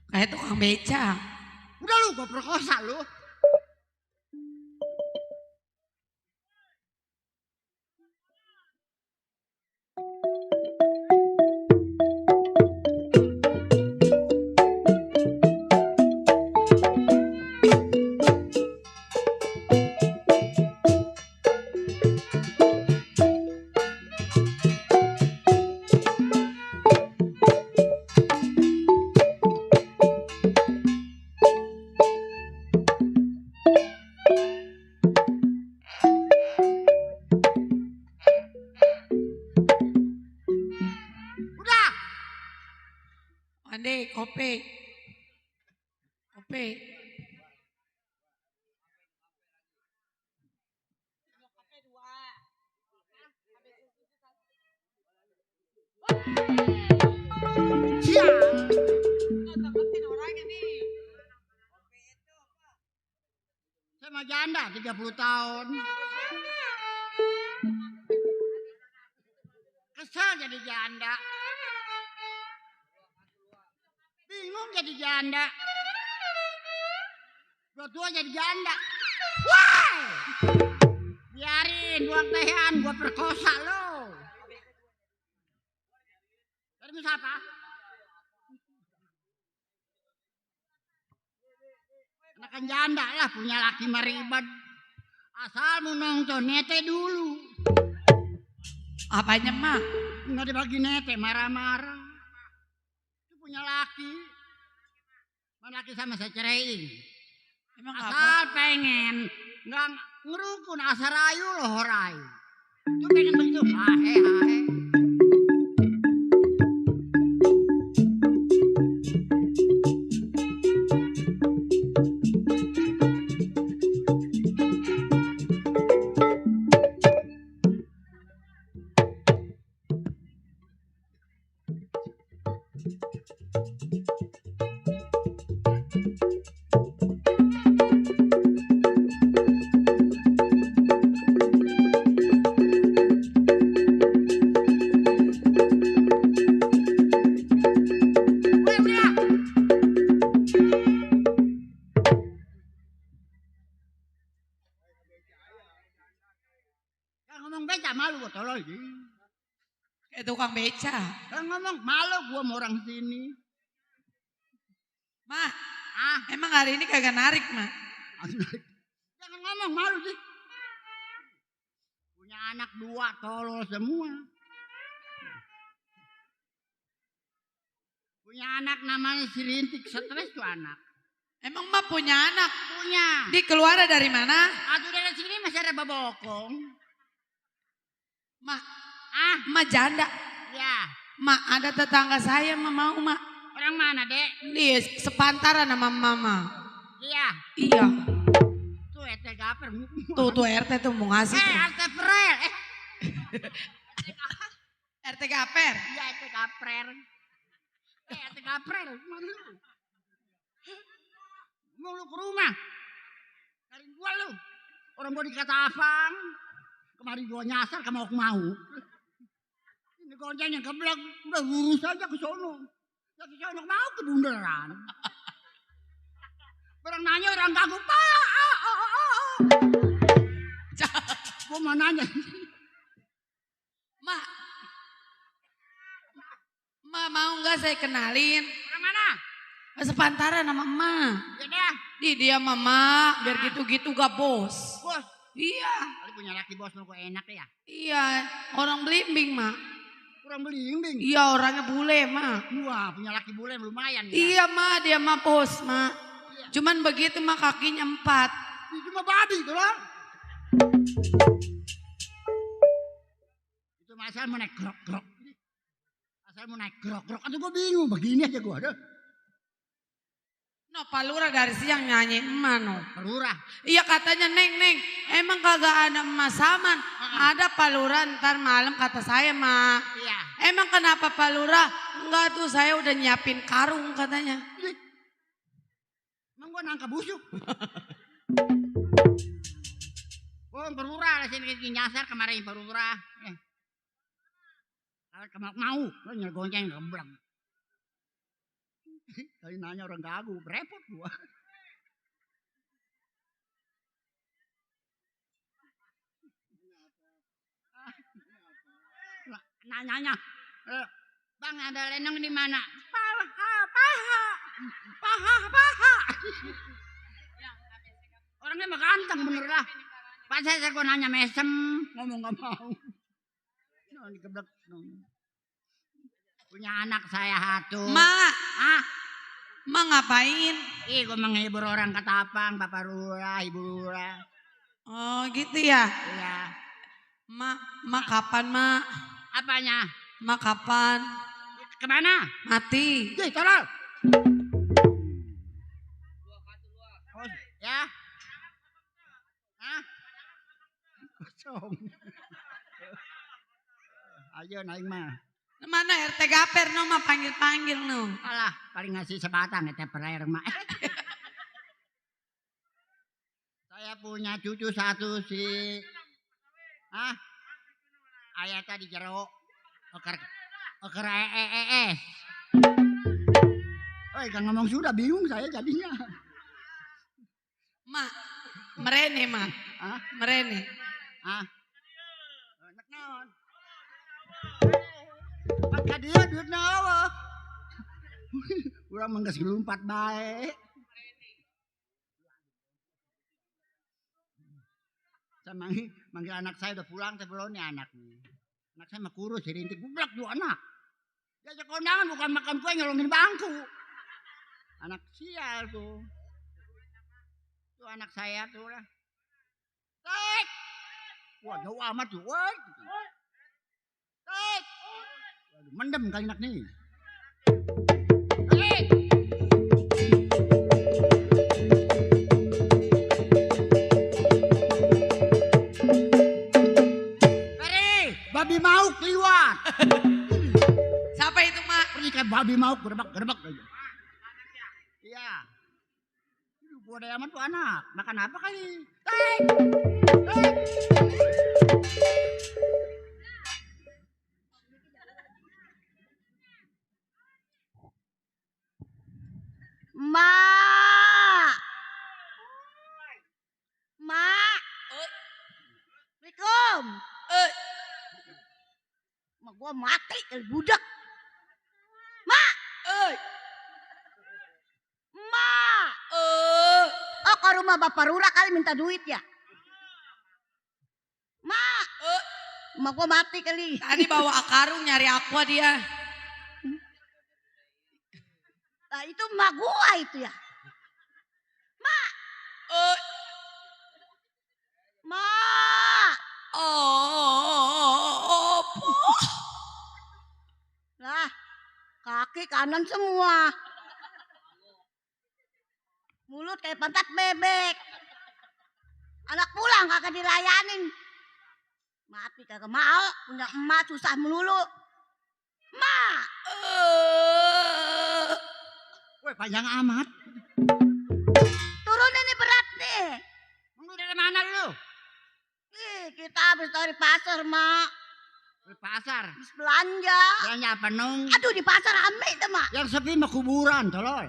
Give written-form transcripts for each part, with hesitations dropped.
Kayak tukang beca. Udah lu gue perkosa lu. Ande kopi. Kopi. Saya mau janda 30 tahun. Kesel jadi janda. Bingung jadi janda. Dua-dua jadi janda. Wah! Biarin buang tehan, gua perkosa lo. Tadi siapa? Anak janda lah punya laki meribad. Asal mau nonton nete dulu. Apanya mak? Nggak dibagi nete marah-marah. Itu punya laki. Mana laki sama saya ceraiin. Emang Asal apa? pengen nggak ngerukun asal rayu loh horai. Itu pengen begitu. Hahe hahe. ngomong beca malu gua tolol. Kayak tukang beca. Kalau ngomong malu gua sama orang sini. Ma, Ah, emang hari ini kagak narik, Ma? jangan ngomong malu sih. Punya anak 2 tolol semua. Punya anak namanya si Rintik, stres tuh anak. Emang Ma punya anak? Punya. Di keluar dari mana? Aduh dari sini masih ada babokong. Ma, Ah, Ma janda. ya. Ma, ada tetangga saya mau, Ma. Orang mana, Dek? Dia sepantaran sama Mama. Iya. Iya. Tuh RT Gaper. Tuh RT tuh mau ngasih. RT Prel. RT Gaper. Iya RT Gaper. RT Gaper. Mana lu? Mau lu ke rumah? Cari gua lu. Orang gua di Katapang. Kemarin gua nyasar ke mau. Ini gonceng yang keblak. Udah lurus aja ke sono. Ke sono mau ke bundaran. Orang nanya orang kagum. Gua mau nanya. Ma mau nggak saya kenalin? Orang mana? Sepantaran sama Ma. Ya dah. Dia Mama, biar gitu-gitu gak bos. Bos. Iya. Kali punya laki bos mau kok enak ya. Iya, orang Belimbing, Ma. Kurang belimbing. Iya, orangnya bule, Ma. Wah, punya laki bule lumayan ya. Iya, Ma, dia Ma bos, Ma. Iya. Cuman begitu, Ma, kakinya 4. Itu mah babi tuh loh. Itu masalah mau naik grok. Asal mau naik grok. Aduh gue bingung begini aja gue. Aduh. No, Pak Lurah dari siang nyanyi emak, no. Lurah. Iya katanya, Neng, emang kagak ada emas saman. Ada Pak Lurah ntar malam kata saya, Ma. Iya. Emang kenapa Pak Lurah? Enggak tuh, saya udah nyiapin karung katanya. Emang gue nangkap busuk. Oh, perurah lah sini nyasar kemarin perurah. Kalau mau, lo nyegonceng gembleng. Kali nanya orang gagu, repot gua. Nanya, Bang ada lenong di mana? Paha. Orangnya mah ganteng bener lah. Pas saya gua nanya mesem, ngomong gak mau. Dikeblek. Punya anak saya satu. Ma, Ah, Ma ngapain? gue menghibur orang Ketapang, Bapak Lurah, Ibu Lurah. Oh gitu ya. Iya. Ma kapan, Ma? Apanya? Ma kapan? Kemana? Mati. Ih, tolol. Oh, ya. Hah? Kosong. Ayo naik mah. Mana RT Gaper, no, Ma panggil no. Alah, paling ngasih sebatang ya teper mah. Saya punya cucu satu si ayah tadi jeruk oker kan ngomong sudah bingung saya jadinya. Ma, merene, Ma. Hah? Merene. Enak naon. Maka dia duit nawa. Urang manggas gelumpat bae. Saya manggil anak saya udah pulang tapi belum nih anak nih. Anak saya mah kurus jadi intik bublak 2 anak. Diajak kondangan bukan makan kue nyolongin bangku. Anak sial tuh. Tuh anak saya tuh lah. Tek. Wah jauh amat tuh. Woi. Tek. Waduh, mendem kali anak nih. Tek. Babi mau liwat. Siapa itu, Ma? Pergi kayak babi mau gerebek aja. Iya. Gua ada amat tuh anak. Makan apa kali? Mak. Mak. Assalamualaikum. Gua mati kali budak. Mak, Mak. Oh, ke rumah Bapak Lurah kali minta duit ya. Mak. Mak gua mati kali. Tadi bawa karung nyari aqua dia. Nah, itu mak gua itu ya. Mak. Mak. Oh, Lah, kaki kanan semua. Mulut kayak pantat bebek. Anak pulang kagak dilayanin. Mati kagak mau, punya emak susah melulu. Mak. Woi, panjang amat. Turun ini berat nih. Lu dari mana lu? Ih, kita habis dari pasar, Mak. Di pasar. Habis belanja. Belanja apa nong? Aduh, di pasar rame tuh, Mak. Yang sepi mah kuburan, tolol.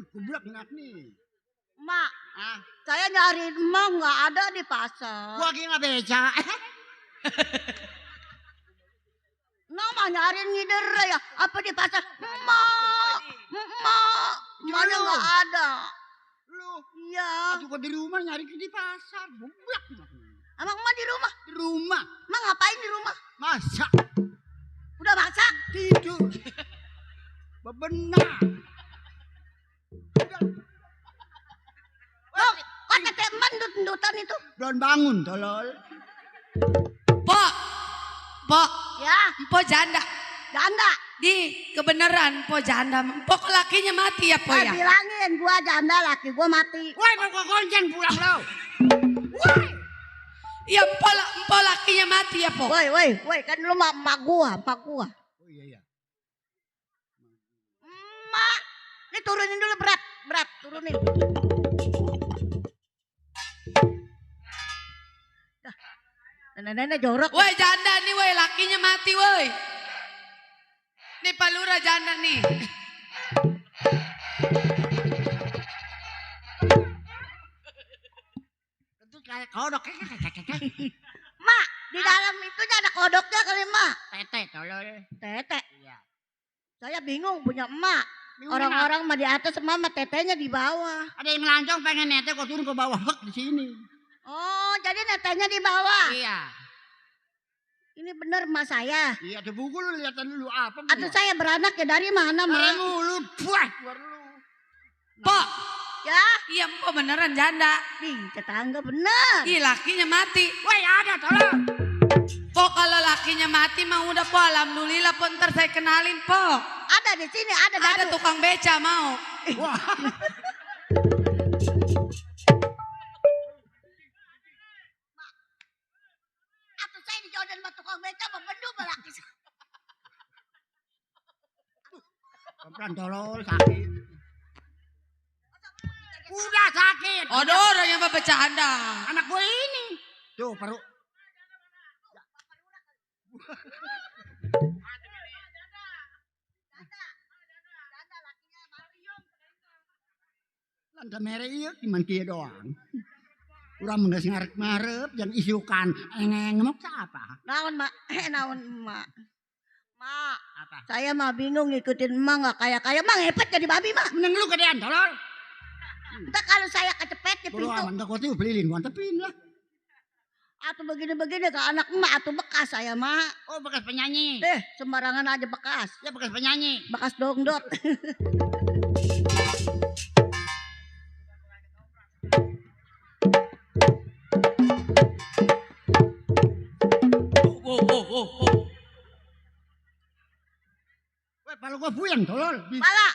Kuburan enak nih. Mak, Ah, saya nyariin emak nggak ada di pasar. gua lagi nggak beca. Nama nyariin ngider ya. Apa di pasar? Emak, emaknya Gimana? nggak ada. Lu, Iya. aku gua di rumah nyari di pasar. Bublak. Emang emak di rumah? Di rumah. Emak ngapain di rumah? Masak. Udah masak? Tidur. Bebenah. Oh, kok teteh emak ndut-ndutan itu? Belum bangun, tolol. Pok, Ya, Pok janda. janda. Di kebenaran Pok janda. Pok lakinya mati ya Pok ya. Bilangin gua janda, laki gua mati. Woi, mau gua gonceng pulang lo. Ya Pok lakinya mati ya Pok. Woi, kan lu emak gua. Oh iya. Emak, ini turunin dulu berat, turunin. Nenek jorok. Woi janda nih woi lakinya mati woi. Nih Pak Lurah janda nih. Itu kayak kodok. Mak, di dalam itu ada kodoknya kali, Mak. Tete, tolol. Tete. Iya. Saya bingung punya emak. Bingung Orang-orang mah di atas, emak mah tetenya di bawah. Ada yang melancong pengen nete, kok turun ke bawah hek di sini. Oh, jadi tetenya di bawah. Iya. Ini bener emak saya. Iya, ada buku lu lihat dulu apa. Atau saya beranak ya dari mana, Marah Mak? mulu, buah, keluar lu. Pok, Ya, iya Pok beneran janda. nih tetangga bener. Ih lakinya mati. Woi, ada tolol. Pok kalau lakinya mati mah udah Pok alhamdulillah Pok ntar saya kenalin Pok. Ada di sini, ada Ada dadu. tukang beca mau. Wah. Atau saya dijodohin sama tukang beca, apa bener laki. Pelan tolol, sakit. Udah sakit. Ada orang yang bercanda. Anak gue ini. Tuh, perut. Landa mere iya cuman kia doang. Urang menggas ngarep-ngarep yang isukan engeng mau apa? Naon, Mak? Naon, Mak? Mak, Apa? saya mah bingung ngikutin emak nggak kayak Mak ngepet jadi babi, Mak. Meneng lu gedean tolol. Entar kalau saya kecepet di Buru pintu. aman dak kote belilin gua tepin lah. Atau begini-begini ke anak emak atau bekas saya, Mak. Oh, bekas penyanyi. Sembarangan aja bekas. Ya bekas penyanyi. Bekas dongdot. Woi, pala gua buyang tolol.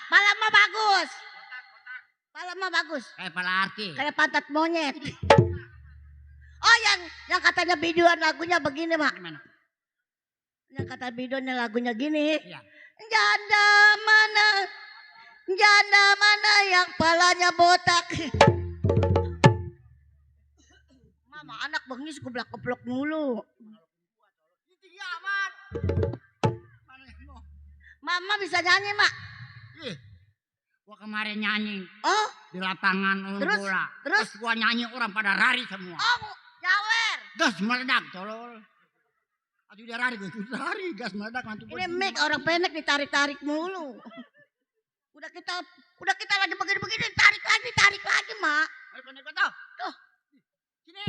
Pala mah bagus. Pala mah bagus. Kayak pala arti. Kayak pantat monyet. Oh, yang katanya videoan lagunya begini, Mak. Gimana? Yang kata videonya lagunya gini. Iya. Janda mana yang palanya botak. Mama anak bengis geblak-geblok mulu. Tinggi amat. Mana mau? Mama bisa nyanyi, Mak. Ih. Gua kemarin nyanyi Oh, di lapangan Terus? bola. Terus? Gua nyanyi orang pada lari semua. nyawer. Gas meledak tolol. Aduh dia lari, gas meledak mantu. Ini mic orang pendek ditarik-tarik mulu. Udah kita lagi begini-begini tarik lagi, Mak. Ayo pendek tuh. Tuh. Sini.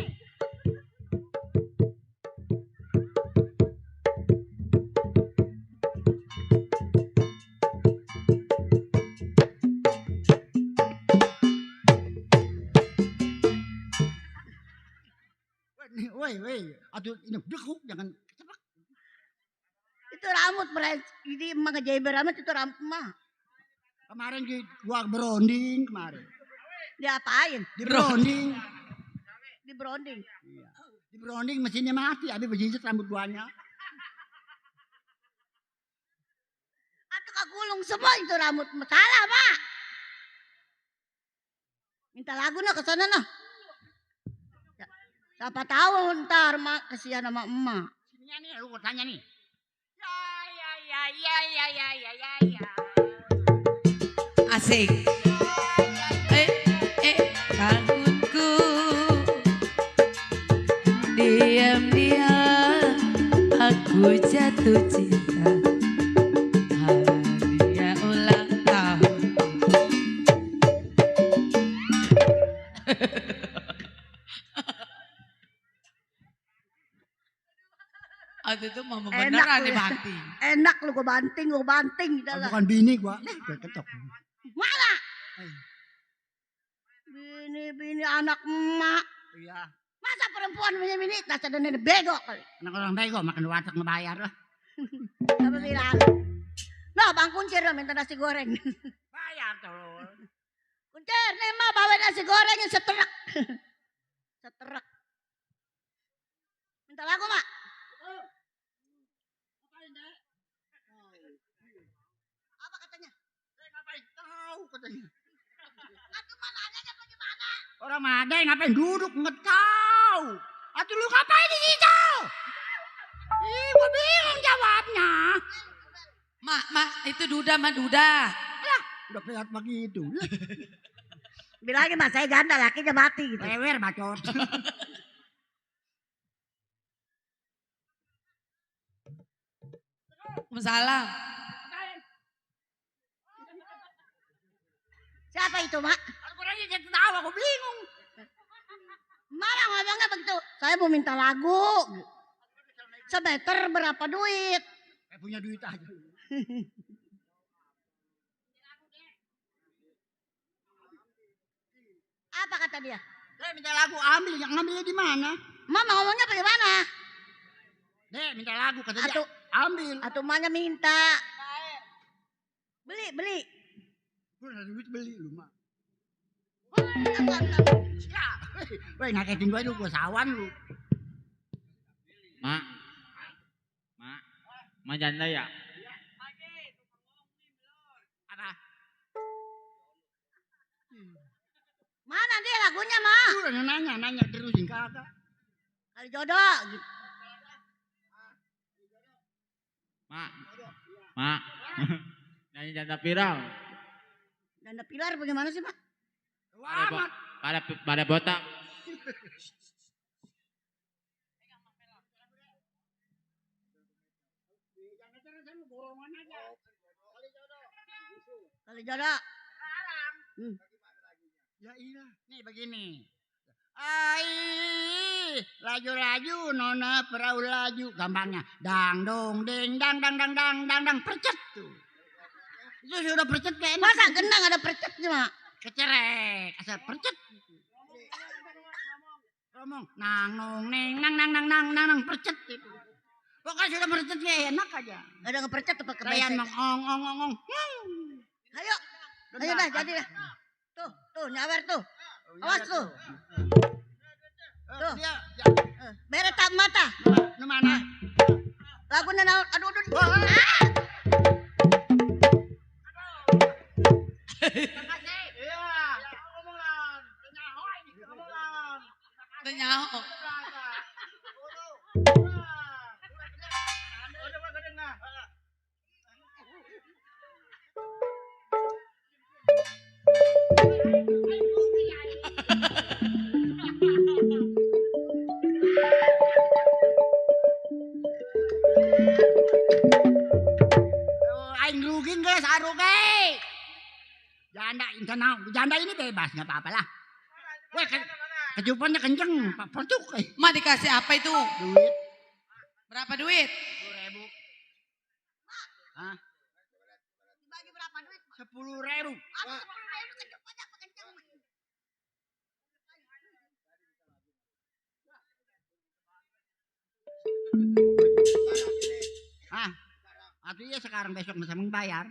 Woi, aduh ini dekuk jangan cepat. Itu rambut ini emang ngejaibir rambut itu rambut mah. Kemarin gua beronding kemarin. Diapain? Di beronding. Di branding. Iya. Di beronding mesinnya mati, habis berjinjit rambut guanya. Atau kagulung semua itu rambut salah, Mak. Minta lagu nah ke sana nah. Siapa tahu ntar mak kesian sama emak. Sininya nih lu tanya nih. Ya. Asik. Tahunku diam-diam aku jatuh cinta. Hadiah ulang tahun. Aduh itu mama beneran dibanting. Enak lu gue banting Oh, dah lah. bukan bini gua. Gua ketok. Mana? Eh. Bini anak emak. Iya. Masa perempuan punya bini? Dasar dan nenek bego kali. Anak orang bego makan warteg ngebayar lah. Apa bilang? Nah bang kuncir minta nasi goreng. Bayar tuh. Kuncir nih mah bawa nasi goreng yang seterak. Seterak. Minta lagu mak. Apa katanya? Saya ngapain? Tahu katanya. Aduh mana adanya bagaimana? Orang mana yang ngapain duduk nggak tahu. Atuh lu ngapain di situ? Ih, gua bingung jawabnya. Mak, itu duda mah duda. Lah, udah pelat begitu. Bilangin mas saya ganda lakinya mati gitu. Lewer bacot. Waalaikumsalam. Siapa itu mak? Aku lagi jadi tahu, aku bingung. Mana ngomongnya begitu? Saya mau minta lagu. Semeter berapa duit? Kayak punya duit aja. Apa kata dia? Saya minta lagu ambil, yang ngambilnya di mana? Mama ngomongnya bagaimana? Dek, minta lagu kata dia. Atuh. Ambil. Atau mana minta? Beli. Gue ada duit beli lu mah. Enggak. Ya, weh ngagetin gue lu, gue sawan lu. Mak, mak janda ya? Apa? Mana dia lagunya mak? Lu udah nanya terusin kagak. Kali jodoh gitu. Mak, nyanyi janda pirang, Danda pilar bagaimana sih mak? Amat. pada botak. Kali jodoh. Ya iya, nih begini. Ai, laju-laju nona perahu laju, gampangnya dang dong ding dang percet tuh. Itu sudah percet kayak enak. Masa gendang ada percetnya mak? Kecerek, asal percet. Ngomong nang nong neng nang percet itu. Pokoknya sudah percet kayak enak aja. Gak ada ngepercet apa Kayak kebesek. ong. Ayo dah jadi dah. Tuh nyawer tuh. Awas tuh. Tuh. Dia, Bere tak mata. nu mana? Lagunya naon? Aduh. Nyaho. Aing rugi ge saru ge. Janda ini bebas enggak apa-apa lah. Weh, kejupannya kenceng, Pak Percuk. Ma dikasih apa itu? Duit Berapa duit? 10.000. Hah? Dibagi berapa duit? 10.000. Aku 10.000 kecepatan apa kencang? Ah, artinya sekarang besok bisa membayar.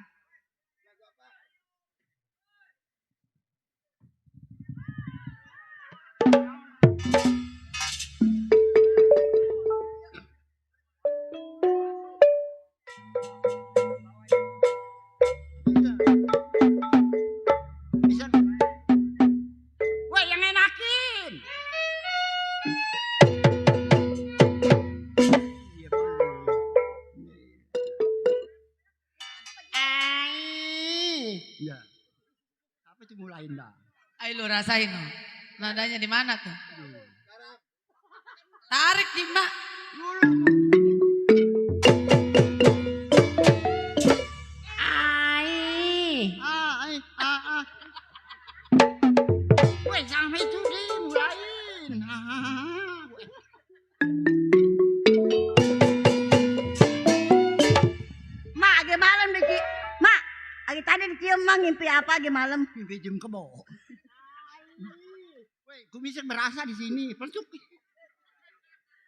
Bisa. Wah, yang enakin. Iya, iya. Apa itu mulain dah? Ayo lu rasain lo. Nadanya di mana tuh? Tarik Jimba. Weh, sampai itu dimulain. Mak, agi malam di Mak, agi tadi dicium Mak ngimpi apa agi malam? Mimpi jam kebo. Weh, kumisik berasa di sini. Percuk.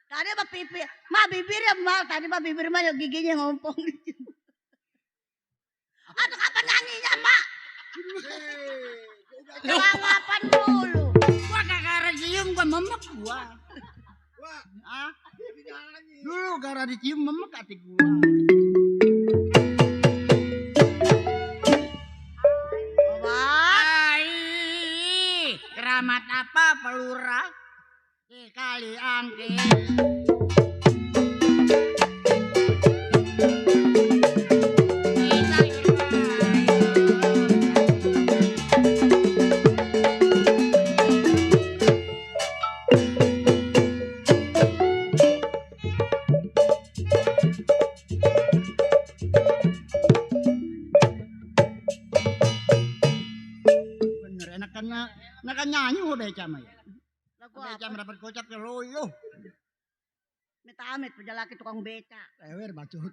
Tadi apa pipi? Mak bibirnya Mak, tadi Mak bibir Mak giginya ngompong. Aduh kapan nyanyinya Mak? Kapan dulu? Gua gara cium gua memek gua. Ah? Dulu gara dicium memek hati gua. Obat. Keramat apa pelura? Kali angke. Bener enakan nyanyi mau beca mah ya. Lagu Beca apa? mendapat kocap ke loyo. Minta amit punya laki tukang beca. Lewer bacot.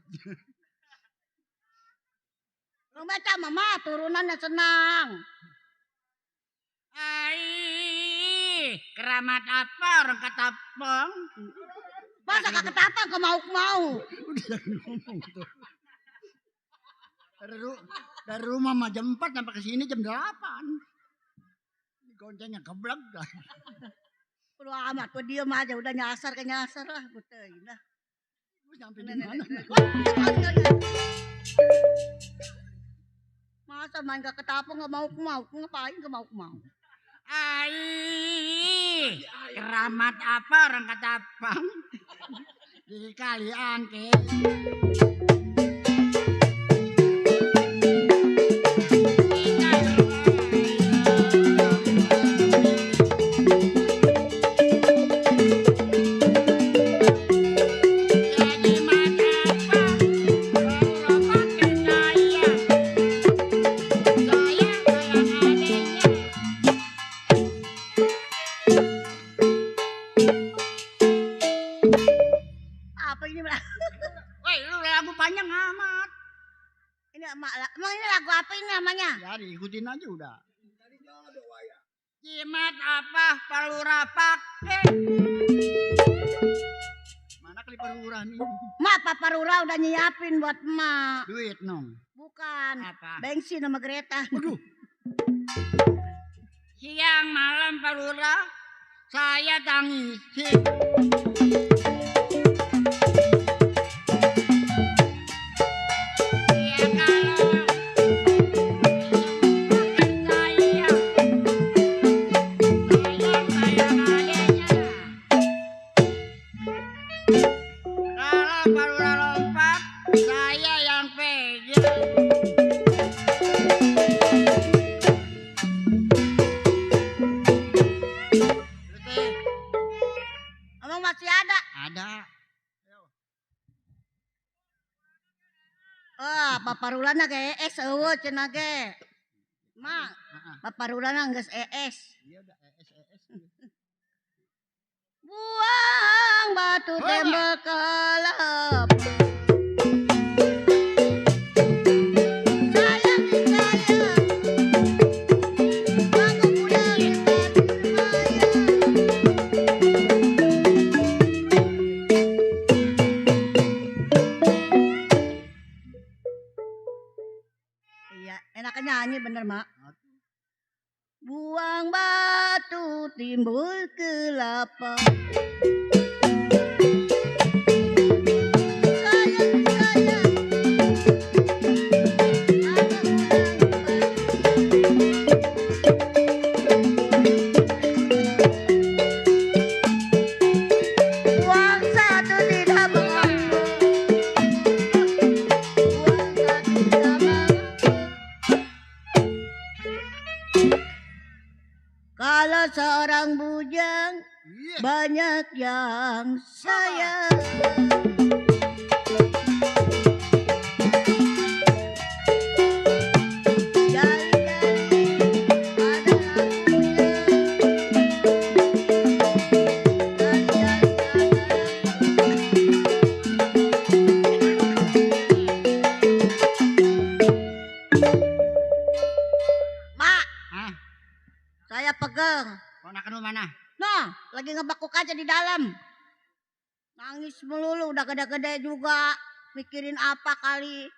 Tukang beca Mama turunannya senang. Keramat apa orang katapang? Masa kak ketapang ke mau-mau. Udah jangan ngomong tuh. Dari rumah mah jam 4 sampai ke sini jam 8. Goncengnya keblek dah. Perlu amat, tuh diem aja udah nyasar ke nyasar lah. Betul, nah. Lu sampai di mana? Masa main gak ketapang gak mau-mau. Ngapain gak mau-mau? Keramat apa orang katapang? Jadi kali angke. Apa ini? Woi, lu lagu panjang amat. Ini emang ini lagu apa ini namanya? Ya diikutin aja udah. Jimat apa palura pake? Mana kali palura nih? Mak Papa Rura udah nyiapin buat emak. Duit nong. Bukan. Apa? Bensin sama Greta. Waduh. Siang malam palura saya tangisi. Iya kalau sayang adanya. Kalau palura lompat saya yang pegang. paparulana ke ES eueuh cenah ge. Mak, Heeh. paparulana geus ES. Iya udah ES. Buang batu Hola. tembok kelep. Sayang sayang. Aku pulang sayang. Iya, enak nyanyi bener, Mak. Buang batu timbul kelapa. Sayang, sayang. Buang satu tidak mengapa. Buang satu tidak mengapa. Kalau seorang bujang Iya. banyak yang sayang. Jali-jali adalah bujang. Jali-jali adalah- Mak, Hah? saya pegang. Ponakan lu mana? Nah, lagi ngebakuk aja di dalam. Nangis melulu, udah gede-gede juga. Mikirin apa kali.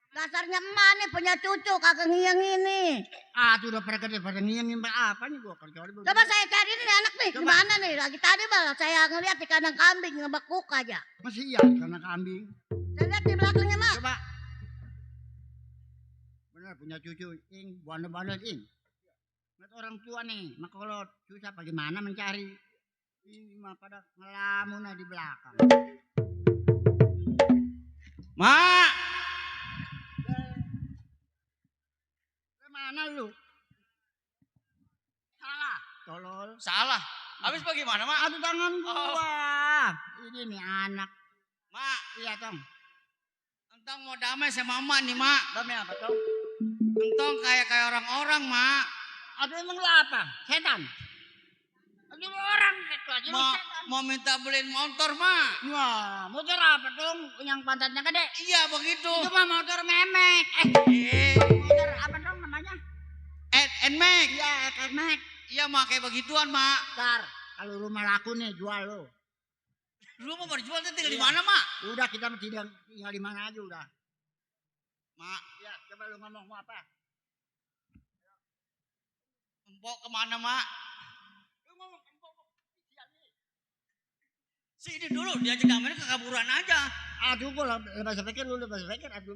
Dasarnya emak nih punya cucu, kagak ngiyang ini. Ah, tuh udah pada gede pada ngiyangin apa nih gua kecuali belum. Coba saya cari nih anak nih, Coba. gimana nih? Lagi tadi malah saya ngeliat di kandang kambing ngebakuk aja. Masih iya karena kambing. Saya lihat di belakangnya, Mak. Coba. Bener punya cucu ing, bandel-bandel ing. Lihat orang tua nih, maka kalau susah bagaimana mencari ini mah pada ngelamun di belakang. Mak, Kemana lu? Salah, tolol. salah. Habis bagaimana, Mak? Aduh tangan gua. Ini nih anak. Mak, Iya, Tong. entong mau damai sama Mak nih, Mak. Damai apa, Tong? Entong kayak orang-orang, Mak. Aduh emang lu apa? Setan. Aduh lu orang lagi lu Mau, setan. mau minta beliin motor, Mak. Wah, motor apa dong? Yang pantatnya gede. Iya, begitu. Itu mah motor memek. Motor apa dong namanya? Nmax. Iya, memek. Iya, Mak, kayak begituan, Mak. Ntar, kalau rumah laku nih jual lo. Lu mau berjual tinggal di Iya. mana, Mak? Udah kita mah tidak tinggal di mana aja udah. Mak, Ya, coba lu ngomong mau apa? empok kemana, Mak? Lu ngomong empok. Sini dulu, diajak damai kekaburan aja. Aduh, gua lepas pikir lu lepas pikir aduh.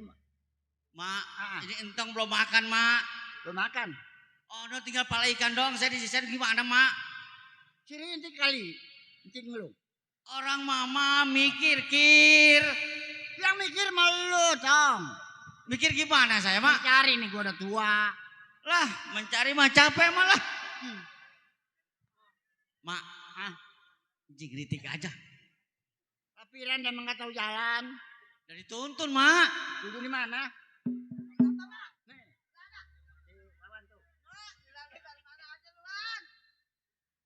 Mak, Ah. ini entong belum makan, Mak. Lu makan. Oh, no, tinggal pala ikan dong. Saya disisain gimana, Mak? Sini intik kali. Intik lu. Orang mama mikir, Kir. Yang mikir mah lu, Tong. Mikir gimana saya, Mak? Cari nih gua udah tua. Lah, mencari mah capek malah. Hmm. Mak, jigritik aja. Lapiran dia nggak tahu jalan. Dari tuntun, Mak. Duduk di mana? Nih. Di lawan tuh.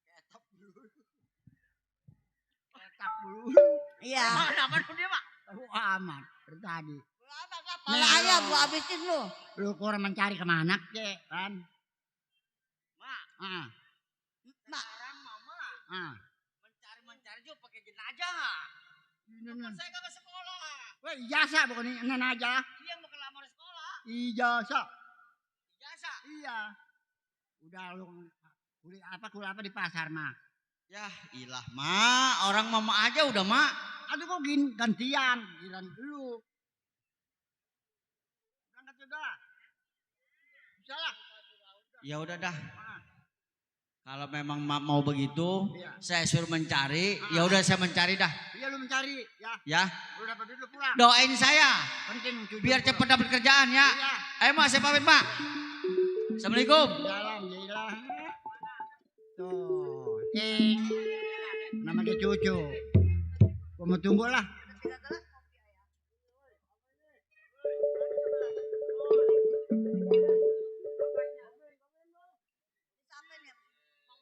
Ketap dulu. Ketap dulu. Iya. Apa tuh dia, Pak? Tahu aman. Dari tadi. Pala Nih, ayam lu. gua habisin lu. Lu kurang mencari kemana, Cek, kan? Mak, Ah. Mak, sekarang mama Ah. mencari juga pakai jenazah. Ini. Saya kagak sekolah. Wah, ijazah bukan ini aja. Dia mau kelamar sekolah. Ijazah. Jasa. Iya. Udah lu kuliah apa di pasar, mah. Ya, ilah, Mak. Orang mama aja udah, Mak. Aduh kok gantian, giliran dulu. Berangkat sudah. Bisa lah. Ya udah dah. Ah. Kalau memang mau begitu, Iya. saya suruh mencari. Ya udah saya mencari dah. Iya lu mencari, ya. Ya, Lu dapat duit lu pulang. doain saya Penting cucu biar pulang. cepat dapat kerjaan ya. Iya. Ayo, Mak, saya pamit, Mak. Assalamualaikum. Jalan, gila. Tuh, nama dia cucu. Gua mau tunggu lah.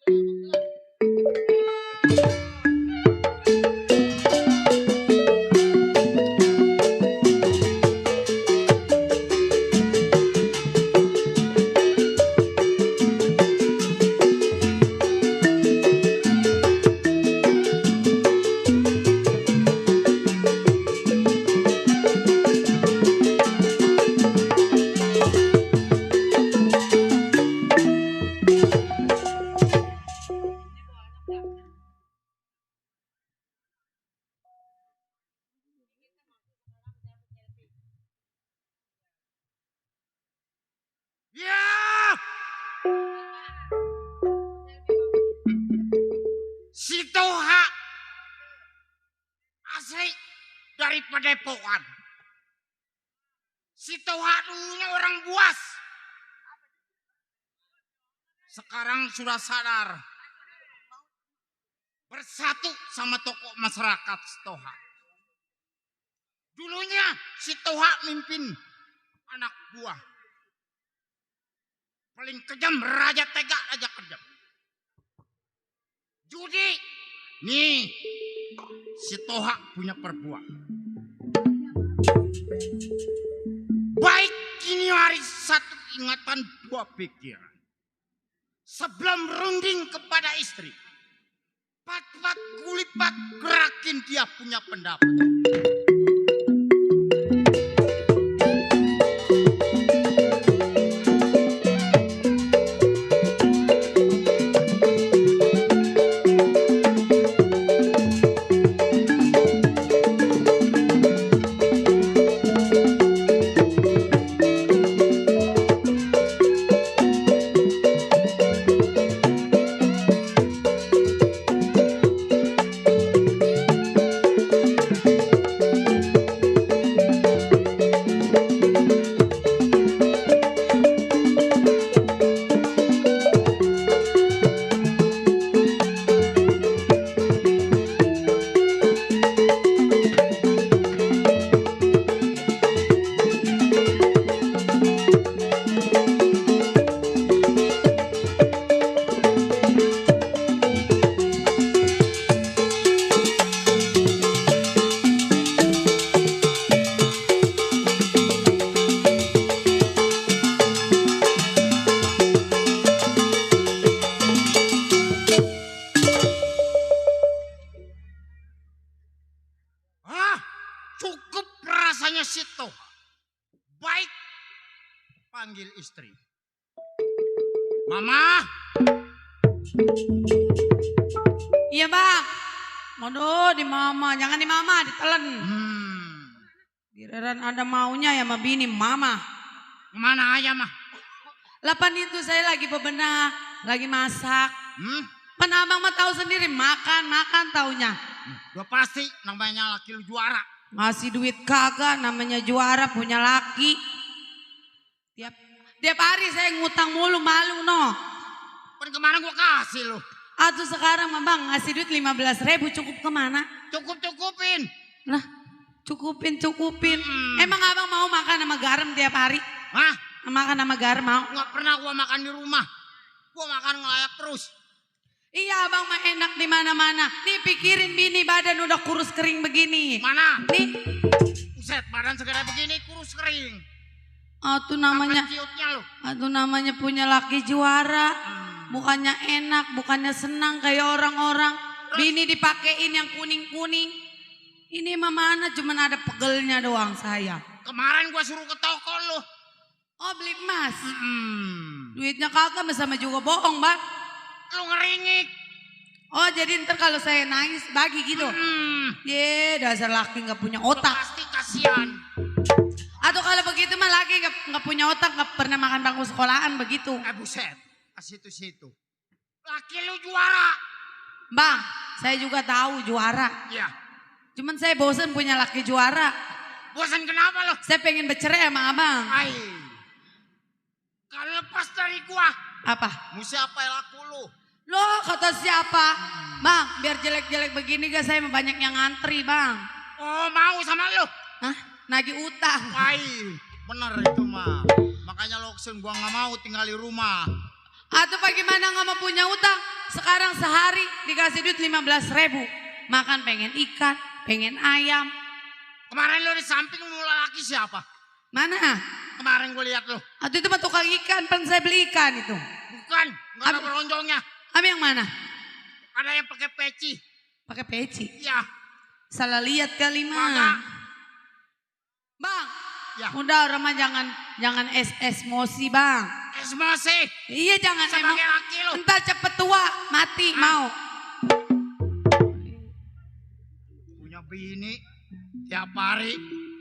Ya! Si Toha asli dari Padepokan. Si Toha dulunya orang buas. Sekarang sudah sadar. Bersatu sama tokoh masyarakat Toha. Dulunya si Toha mimpin anak buah. Paling kejam, raja tega, raja kejam. Judi, nih si Toha punya perbuah. Baik kini hari satu ingatan dua pikiran. Sebelum runding kepada istri, pat-pat kulipat gerakin dia punya pendapat. Cukup rasanya si Toha. Baik, panggil istri. Mama. Iya bang. Waduh di mama, jangan di mama, ditelen. Giliran ada maunya ya sama bini mama. Kemana aja mah? Lapan itu saya lagi bebenah, lagi masak. Kan abang mah tahu sendiri, makan taunya. Udah pasti namanya laki lu juara. Ngasih duit kagak, namanya juara punya laki. Tiap hari saya ngutang mulu, malu no. Kan kemarin gua kasih lu. Atuh sekarang mah bang ngasih duit 15.000 cukup kemana? Cukup-cukupin. Lah cukupin. Emang abang mau makan sama garam tiap hari? Hah? Makan sama garam mau? Nggak pernah gua makan di rumah. Gua makan ngelayak terus. Iya abang mah enak di mana-mana. Nih pikirin bini badan udah kurus kering begini. Mana? Nih. Buset, badan segede begini kurus kering. Atuh namanya. Apa ciutnya lu? Atuh namanya punya laki juara. Bukannya enak, bukannya senang kayak orang-orang. Bini dipakein yang kuning-kuning. Ini mah mana cuman ada pegelnya doang saya. Kemarin gua suruh ke toko lu. Oh beli emas. Duitnya kagak sama juga bohong bang. Lu ngeringik. Oh jadi ntar kalau saya nangis bagi gitu. Ye dasar laki gak punya Lu otak. pasti kasihan. Atau kalau begitu mah laki gak punya otak, gak pernah makan bangku sekolahan begitu. Buset, ke situ-situ. Laki lu juara. Bang, saya juga tahu juara. Iya. Cuman saya bosen punya laki juara. Bosan kenapa lo? Saya pengen bercerai sama abang. Hai. Kalau lepas dari gua, Apa? mesti apa yang laku lu? Loh kata siapa? Bang, biar jelek-jelek begini gak saya banyak yang ngantri bang. Oh mau sama lu? Hah? Nagih utang. Hai, bener itu mah. Makanya lo kesen gua nggak mau tinggal di rumah. Atau bagaimana gak mau punya utang? sekarang sehari dikasih duit 15.000. Makan pengen ikan, pengen ayam. Kemarin lo di samping mula laki siapa? Mana? Kemarin gue lihat lo. Aduh itu mah tukang ikan, pan saya beli ikan itu. Bukan, nggak ada beronjongnya. Abi yang mana? Ada yang pakai peci. Pakai peci. Iya. Salah lihat kali Kagak. mah. Bang, Ya. udah orang mah jangan emosi bang. Emosi. Iya jangan Sebagai laki lo. Entar cepet tua, mati mau. Punya bini tiap hari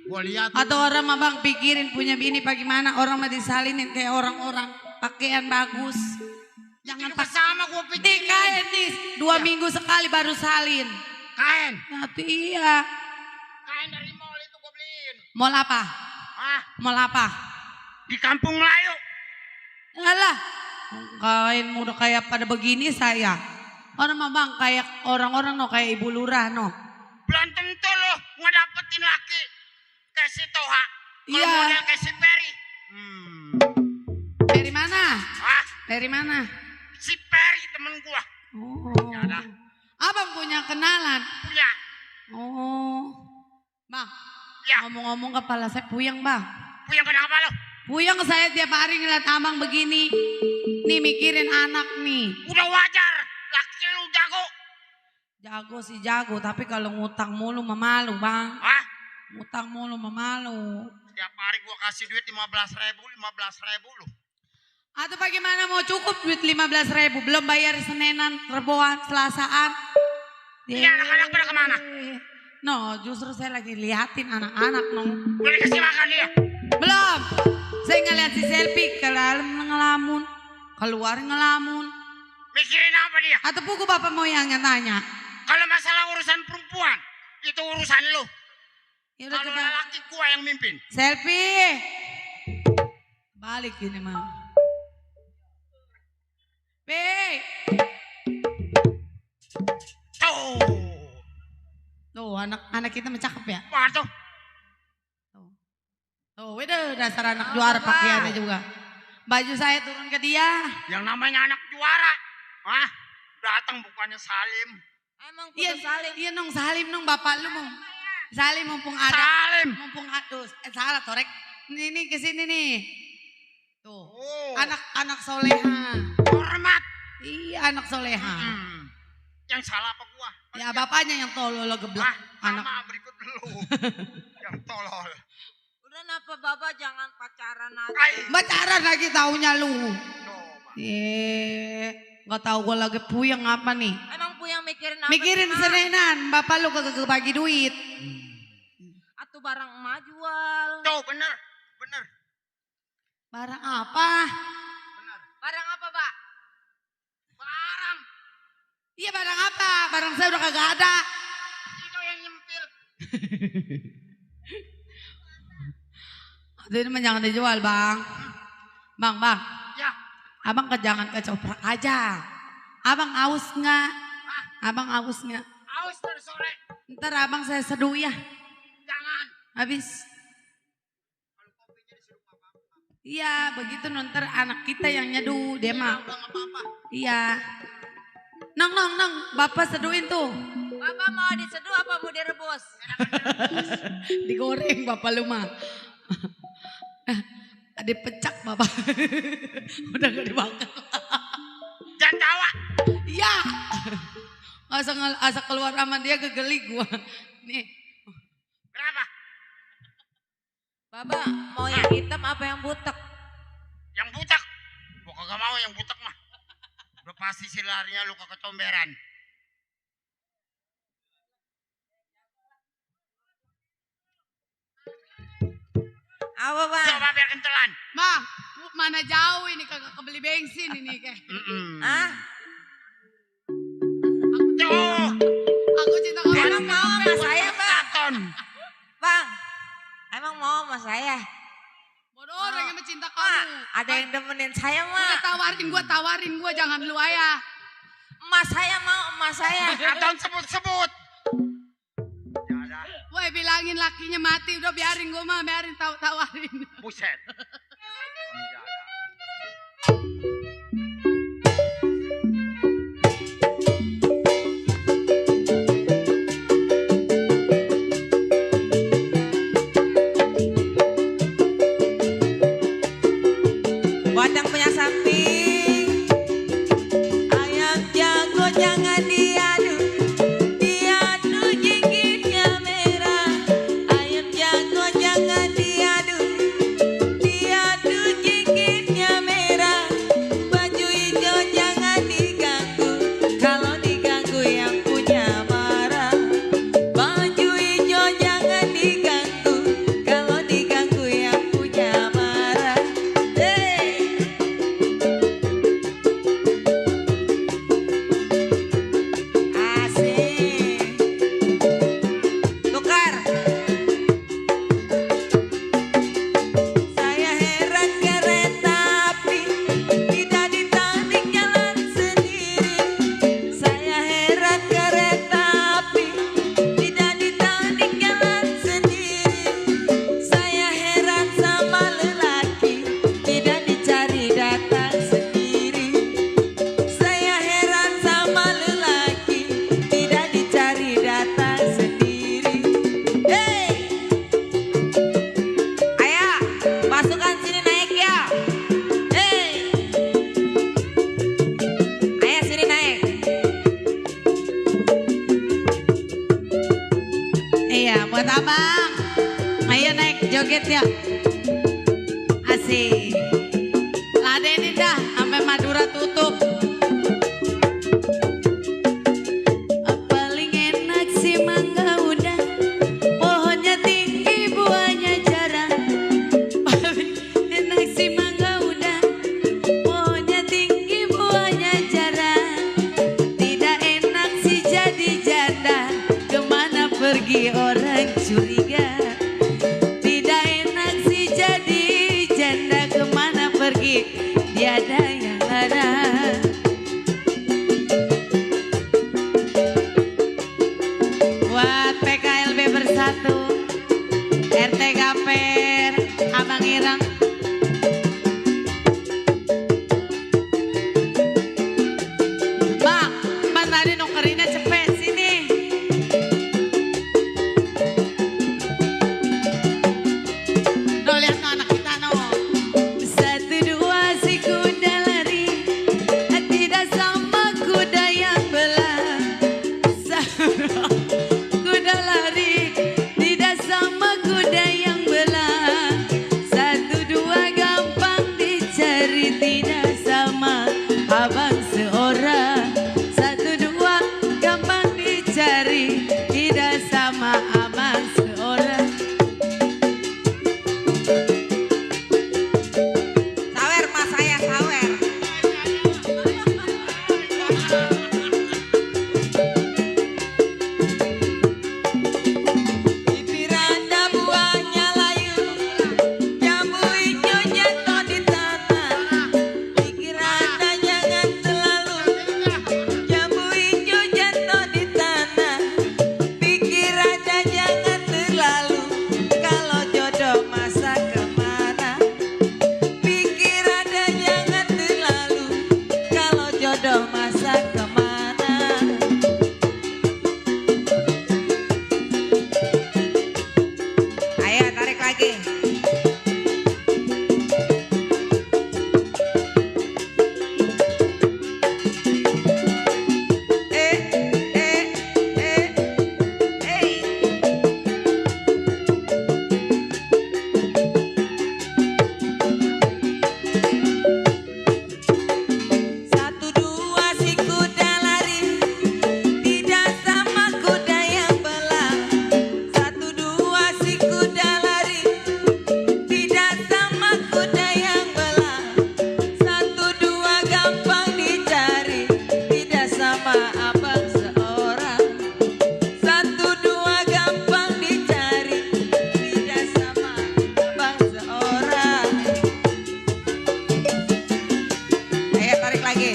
gue lihat. Atau orang mah bang pikirin punya bini bagaimana, orang mah disalinin kayak orang-orang, pakaian bagus. Jangan pas sama gue Nih pikirin. kain nih, 2 minggu sekali baru salin. Kain. Tapi iya. Kain dari mall itu gue beliin. Mall apa? Ah, Mall apa? di Kampung Melayu. Alah, kain udah kayak pada begini saya. Orang mah bang kayak orang-orang no kayak ibu lurah no. Belum tentu lo ngedapetin laki kayak si Toha. Kalau Iya. model kayak si Peri. Dari mana? Ah, Dari mana? si Peri temen gua. Oh. Ya dah. Abang punya kenalan. Punya. Oh. Bang, Ya, ngomong-ngomong kepala saya puyeng bang. punya kenapa lo? Puyeng saya tiap hari ngeliat abang begini. Nih mikirin anak nih. Udah wajar. Laki lu jago. Jago sih jago, tapi kalau ngutang mulu mah malu bang. Ah, Ngutang mulu mah malu. tiap hari gua kasih duit 15.000 lo. Atau bagaimana mau cukup duit 15.000, belum bayar Senenan, Reboan, Selasaan. Ini anak-anak pada kemana? No, justru saya lagi liatin anak-anak no. Udah dikasih makan dia. Belum. Saya ngeliat si selfie ke dalam ngelamun, keluar ngelamun. Mikirin apa dia? Atau buku bapak mau yang tanya. Kalau masalah urusan perempuan, itu urusan lo. Ya udah Kalau coba laki gua yang mimpin. selfie. Balik ini mah. Tuh. Tuh anak kita mencakep ya. Wah tuh. Tuh, udah dasar anak juara pakaiannya juga. Baju saya turun ke dia. Yang namanya anak juara. Wah, datang bukannya Salim. Emang Iya, kudu saling. iya nong Salim nong bapak lu mau. Salim mumpung ada. Salim. Mumpung aduh, salah torek. Nih ke sini nih. Tuh. Oh, Anak soleha. hormat. Iya, anak soleha. Yang salah apa gua? Ya bapaknya yang tolol geblak. Sama Anak berikut lu. Yang tolol. Udah napa bapak jangan pacaran aja. Ay, pacaran lagi taunya lu. coba. Nggak tahu gue lagi puyeng apa nih. Emang puyeng mikirin apa? Mikirin sih, Ma? Senenan, bapak lu kagak bagi duit. Atuh barang emak jual. Tuh bener, bener. Barang apa? Barang apa, Pak? Barang Iya barang apa? Barang saya udah kagak ada. itu yang nyempil. Jadi mah jangan dijual bang. Bang. Ya, Abang jangan kecoprak aja. Abang aus nggak? Abang aus nggak? aus dari sore. Ntar abang saya seduh ya. Jangan. Habis. Iya begitu ntar anak kita yang nyeduh. Dia mah. Udah nggak apa-apa. Iya. Nong. Bapak seduhin tuh. Bapak mau diseduh apa mau direbus? Digoreng bapak lu mah. Ada pecak bapak. Udah gak dibakar. Jangan tawa. Iya. Asa keluar sama dia kegeli gua. Nih. Kenapa? Bapak mau yang hitam apa yang butek? Yang butak. Gua kagak mau yang butak mah. Udah pasti si larinya lu ke kecomberan. Apa, Bang? Coba biar kencelan. Bang, mana jauh ini kagak kebeli bensin ini kayak. Hah? Tuh. Aku cinta kamu. Emang mau sama saya, Bang? Katon. Bang, emang mau sama saya? Bodoh orang yang mencinta Mak, kamu. ada yang demenin saya, Udah Mak. tawarin gua jangan lu ayah. Emas saya mau, emas saya. Katon sebut-sebut. Woi bilangin lakinya mati udah biarin gua mah biarin tawarin. Buset. joget ya. Asik. Ladenin dah sampai Madura tutup. Paling enak si mangga udah, pohonnya tinggi buahnya jarang. Paling enak si mangga udah, pohonnya tinggi buahnya jarang. Tidak enak si jadi janda, kemana pergi orang curiga. Tidak enak si jadi janda, kemana pergi tiada yang ada. Buat PKLB Bersatu, RT Gaper, Abang Irang. Bang, Bang tadi nukerinnya cepet sini. No, lihat no anak kita no. Satu dua si kuda lari, tidak sama kuda yang belah. Kuda lari, tidak sama kuda yang belah. Satu dua gampang dicari, tidak sama abang seorang. Satu dua gampang dicari, tidak sama abang seorang. Sawer mas saya sawer. Bibir Anda buahnya layu, jambu hijau jatuh di tanah. Pikir Anda jangan selalu, jambu hijau jatuh di tanah. Pikir Anda jangan terlalu, kalau jodoh masa kemana. Pikir Anda jangan terlalu, kalau jodoh masa kemana. Ayo tarik lagi. Satu dua si kuda lari, tidak sama kuda yang belah. Satu dua si kuda lari, tidak sama kuda yang belah. Satu dua gampang dicari, tidak sama abang seorang. Satu dua gampang dicari, tidak sama abang seorang. Ayo tarik lagi.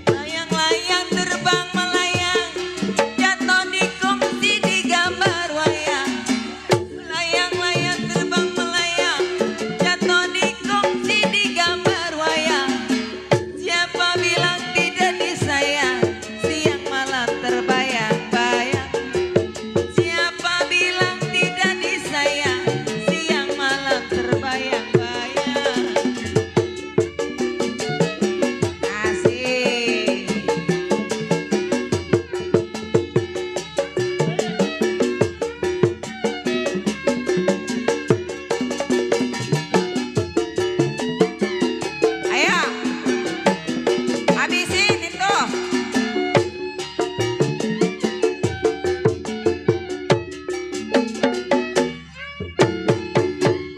Layang-layang terbang melayang, jatuh di kongsi di gambar wayang. Layang-layang terbang melayang, jatuh di kongsi di gambar wayang. Siapa bilang tidak disayang, siang malam terbayang-bayang. Siapa bilang tidak disayang, siang malam terbayang-bayang. Asik. Ayo, habisin itu.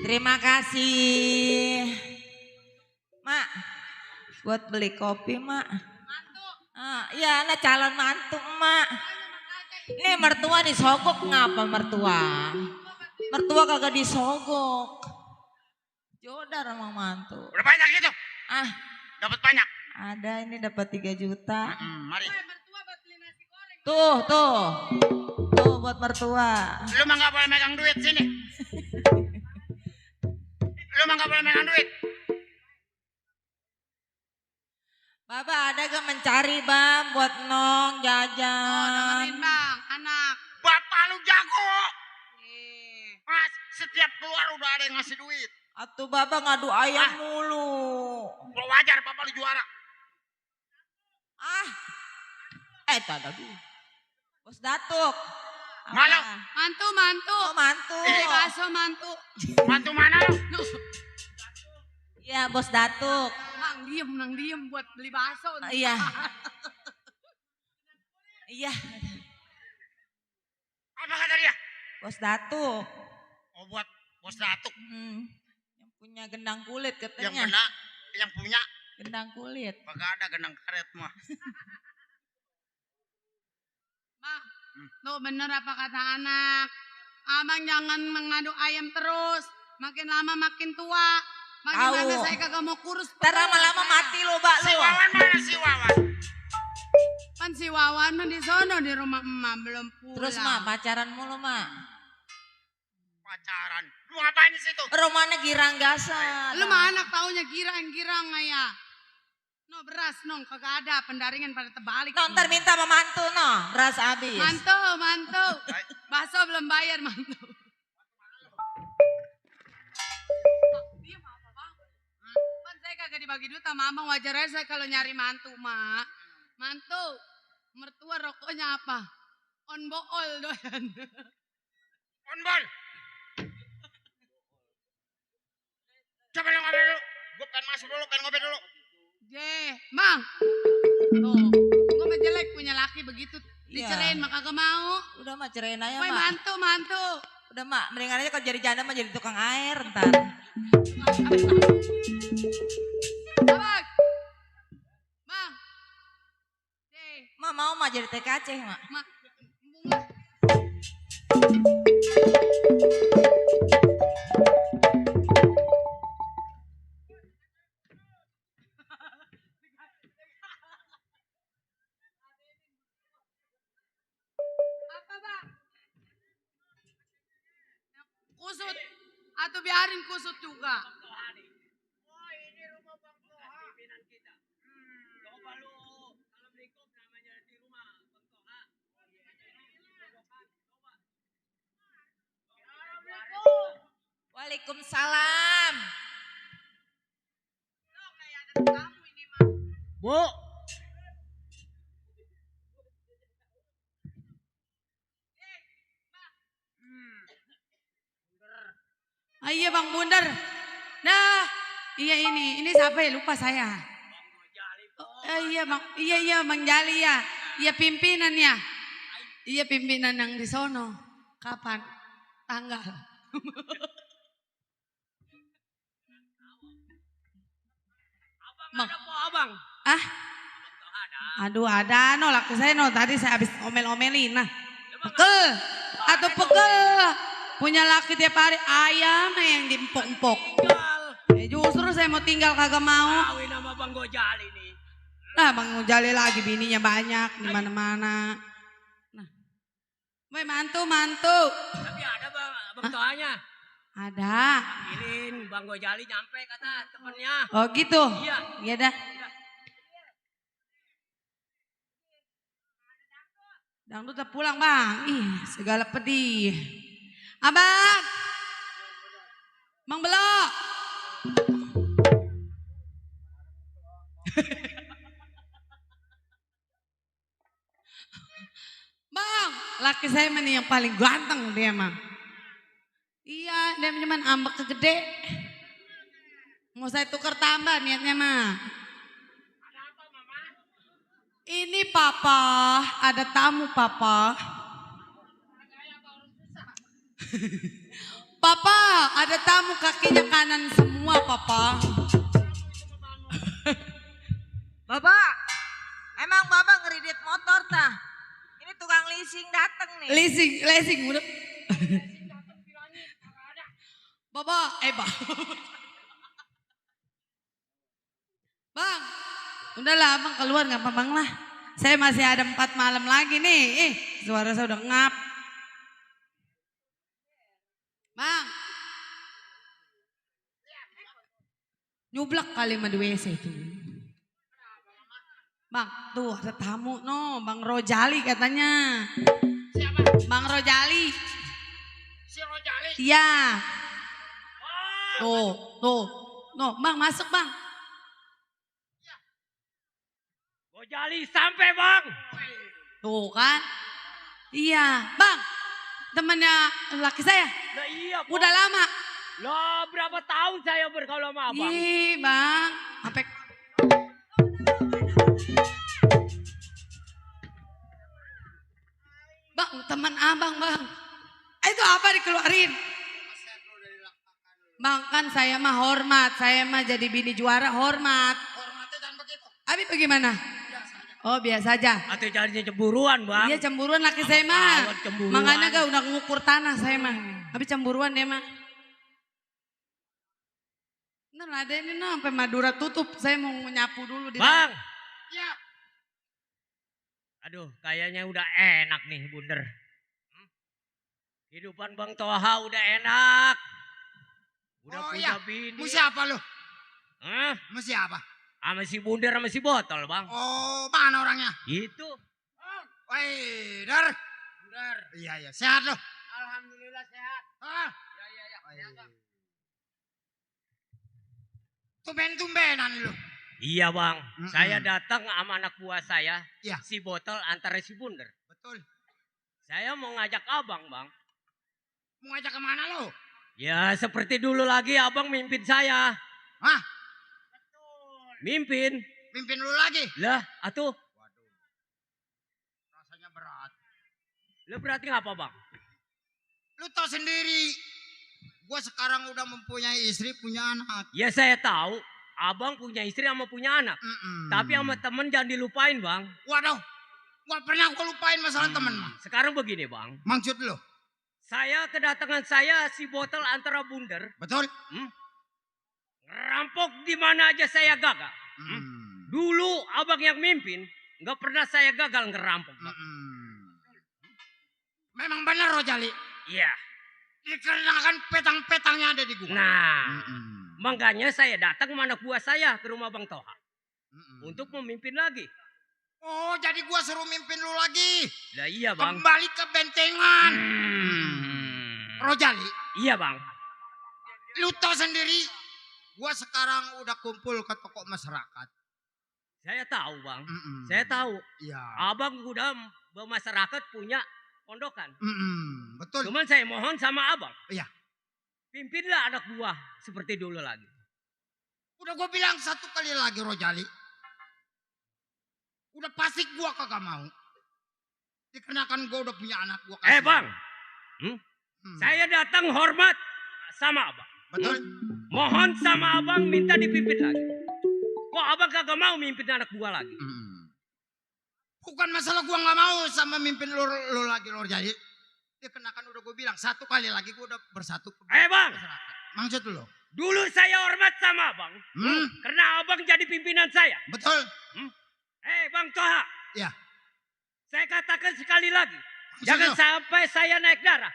Terima kasih. Mak, buat beli kopi, Mak. Iya, nah calon mantu, Mak. Ini mertua disogok ngapa mertua? Mertua kagak disogok. Jodar sama mantu. Udah banyak itu. Ah, Dapat banyak. ada ini dapat 3 juta. Mari. Tuh, tuh. Tuh buat mertua. Lu mah nggak boleh megang duit sini. Lu mah nggak boleh megang duit. Baba ada gak mencari bang buat nong jajan? bang, anak. Bapak lu jago. Mas, setiap keluar udah ada yang ngasih duit. Atuh baba ngadu ayam mulu. Gak wajar bapak lu juara. Ah, tadi. Bos Datuk. Apa? Malu. Mantu, mantu. Oh, mantu. Beli bakso mantu. Mantu mana lu? Iya, Bos Datuk. Nang diem buat beli bakso. Iya. Iya, Apa kata dia? Bos Datuk. Oh buat bos datuk. Yang punya gendang kulit Yang katanya. kena, yang punya. Gendang kulit. Kagak ada genang karet mah. Bang, tuh bener apa kata anak. Abang jangan mengadu ayam terus. Makin lama makin tua. Makin Tahu. lama saya kagak mau kurus. Ntar lama-lama mati lo, Mbak Si lo. Wawan mana si Wawan? Kan si Wawan mah di sono di rumah emak belum pulang. Terus Mak, pacaran mulu Mak. Pacaran. Lu ngapain di situ? Romana girang gasa. Lu mah anak taunya girang-girang ya. No beras nong kagak ada pendaringan pada terbalik. No, ntar minta sama mantu no, beras habis. Mantu. Bakso belum bayar mantu. Diam apa bang? Kan saya kagak dibagi duit sama abang, wajar aja saya kalau nyari mantu mak. Mantu, mertua rokoknya apa? On bool doyan. Onbol. Coba lu ngobrol dulu. Gue pengen masuk dulu, pengen ngobrol dulu. Bang. Tuh, gue mah jelek punya laki begitu. Iya. Dicerain mah kagak mau. Udah Mak cerain aja Woi Mak. mantu. Udah Mak, mendingan aja kalau jadi janda mah jadi tukang air ntar. Abang. Bang. Mak mau Mak jadi TKC Mak. Mak. Bunga. Apa bang? Kusut atau biarin kusut juga? Waalaikumsalam. Bu. Ah, iya bang Bundar. Nah, iya ini siapa ya lupa saya. Iya bang Jali ya. Iya pimpinan ya. Iya pimpinan yang di sono. Kapan? Tanggal. Bang. Abang. Ah? Aduh ada no laki saya no tadi saya habis omel-omelin nah. Pegel. Punya laki tiap hari ayam yang diempok-empok. Justru saya mau tinggal kagak mau. Kawin sama Bang Gojali nih. Nah Bang Gojali lagi bininya banyak di mana-mana. Nah. Woi mantu. Tapi ada Bang Tohanya. Ada. Panggilin Bang Gojali nyampe kata temennya. Oh gitu. Iya. Iya dah. Dangdut udah pulang bang. Ih segala pedih. Abang. Bang Belok. Bang. Laki saya mah nih yang paling ganteng dia mah. Iya dia cuman ambek kegede. Mau saya tukar tambah niatnya mah. Ini papa, ada tamu papa. Papa, ada tamu kakinya kanan semua papa. Bapak, emang Bapak ngeridit motor tah? Ini tukang leasing dateng nih. Leasing udah. Bapak, Bang, udahlah abang keluar nggak apa-apa bang lah. Saya masih ada 4 malam lagi nih. Suara saya udah ngap. Bang. Nyublak kali mah di WC itu. Bang, tuh ada tamu no, Bang Rojali katanya. Siapa? Bang Rojali. Si Rojali. Iya. Tuh. No, Bang masuk Bang. Rojali sampai bang. Tuh kan. Iya, Bang. Temannya laki saya. Nah iya bang. Udah lama. Lah berapa tahun saya bergaul sama abang. Ih, Bang. Sampai Bang, teman abang, Bang. Itu apa dikeluarin? Bang, kan saya mah hormat. Saya mah jadi bini juara hormat. Hormatnya jangan begitu. Abi bagaimana? Oh, biasa aja. Atau jadinya cemburuan bang. Iya, cemburuan laki saya mah. Kawan cemburuan. Makanya gak udah ngukur tanah saya mah. Abi cemburuan dia mah. Nah, ada ini no, sampai Madura tutup. Saya mau nyapu dulu di Bang. Ya. Aduh kayaknya udah enak nih Bunder. Kehidupan Bang Toha udah enak. Udah Oh, punya iya. bini. Mu siapa lu? Hah? Mu siapa? Sama si Bunder sama si Botol bang. Oh, mana orangnya? Itu. Woi, Dar. Dar. Iya, iya. Sehat lo? Alhamdulillah sehat. Ah. Iya. Tumben-tumbenan lu. Iya bang. Mm-mm. Saya datang sama anak buah saya. Iya. Si Botol antara si Bunder. Betul. Saya mau ngajak abang bang. Mau ngajak kemana lo? Ya seperti dulu lagi abang mimpin saya. Hah? Mimpin. Mimpin lu lagi? Lah atuh. Waduh. Rasanya berat. Lah berarti ngapa bang? Lu tau sendiri. Gua sekarang udah mempunyai istri, punya anak. Ya saya tahu. Abang punya istri sama punya anak. Tapi sama temen jangan dilupain bang. Waduh. Gak pernah gua lupain masalah temen mah. Sekarang begini bang. Maksud lu? Saya kedatangan saya si Botol antara Bunder. Betul? Ngerampok di mana aja saya gagal. Dulu abang yang mimpin. Nggak pernah saya gagal ngerampok bang. Memang benar Rojali. Iya. Dikarenakan petang-petangnya ada di gua. Nah. Makanya saya datang sama anak buah saya ke rumah Bang Toha. Untuk memimpin lagi. Oh, jadi gua suruh mimpin lu lagi. Lah iya bang. Kembali ke bentengan. Rojali, Iya bang. lu tau sendiri. Gua sekarang udah kumpul ke tokoh masyarakat. Saya tahu bang. Saya tahu. Iya. Abang udah masyarakat punya pondokan. Betul. Cuman saya mohon sama abang. Iya. Pimpinlah anak buah seperti dulu lagi. Udah gua bilang satu kali lagi Rojali. Udah pasti gua kagak mau. Dikarenakan gua udah punya anak gua. Bang. Saya datang hormat sama abang. Betul. Mohon sama abang minta dipimpin lagi. Kok abang kagak mau mimpin anak buah lagi? Bukan masalah gua nggak mau sama mimpin lo lagi Rojali. Dikarenakan udah gua bilang satu kali lagi gua udah bersatu. Bang. Maksud lo? Dulu saya hormat sama abang. Karena abang jadi pimpinan saya. Betul. Bang Toha. Ya. Saya katakan sekali lagi. Jangan sampai saya naik darah.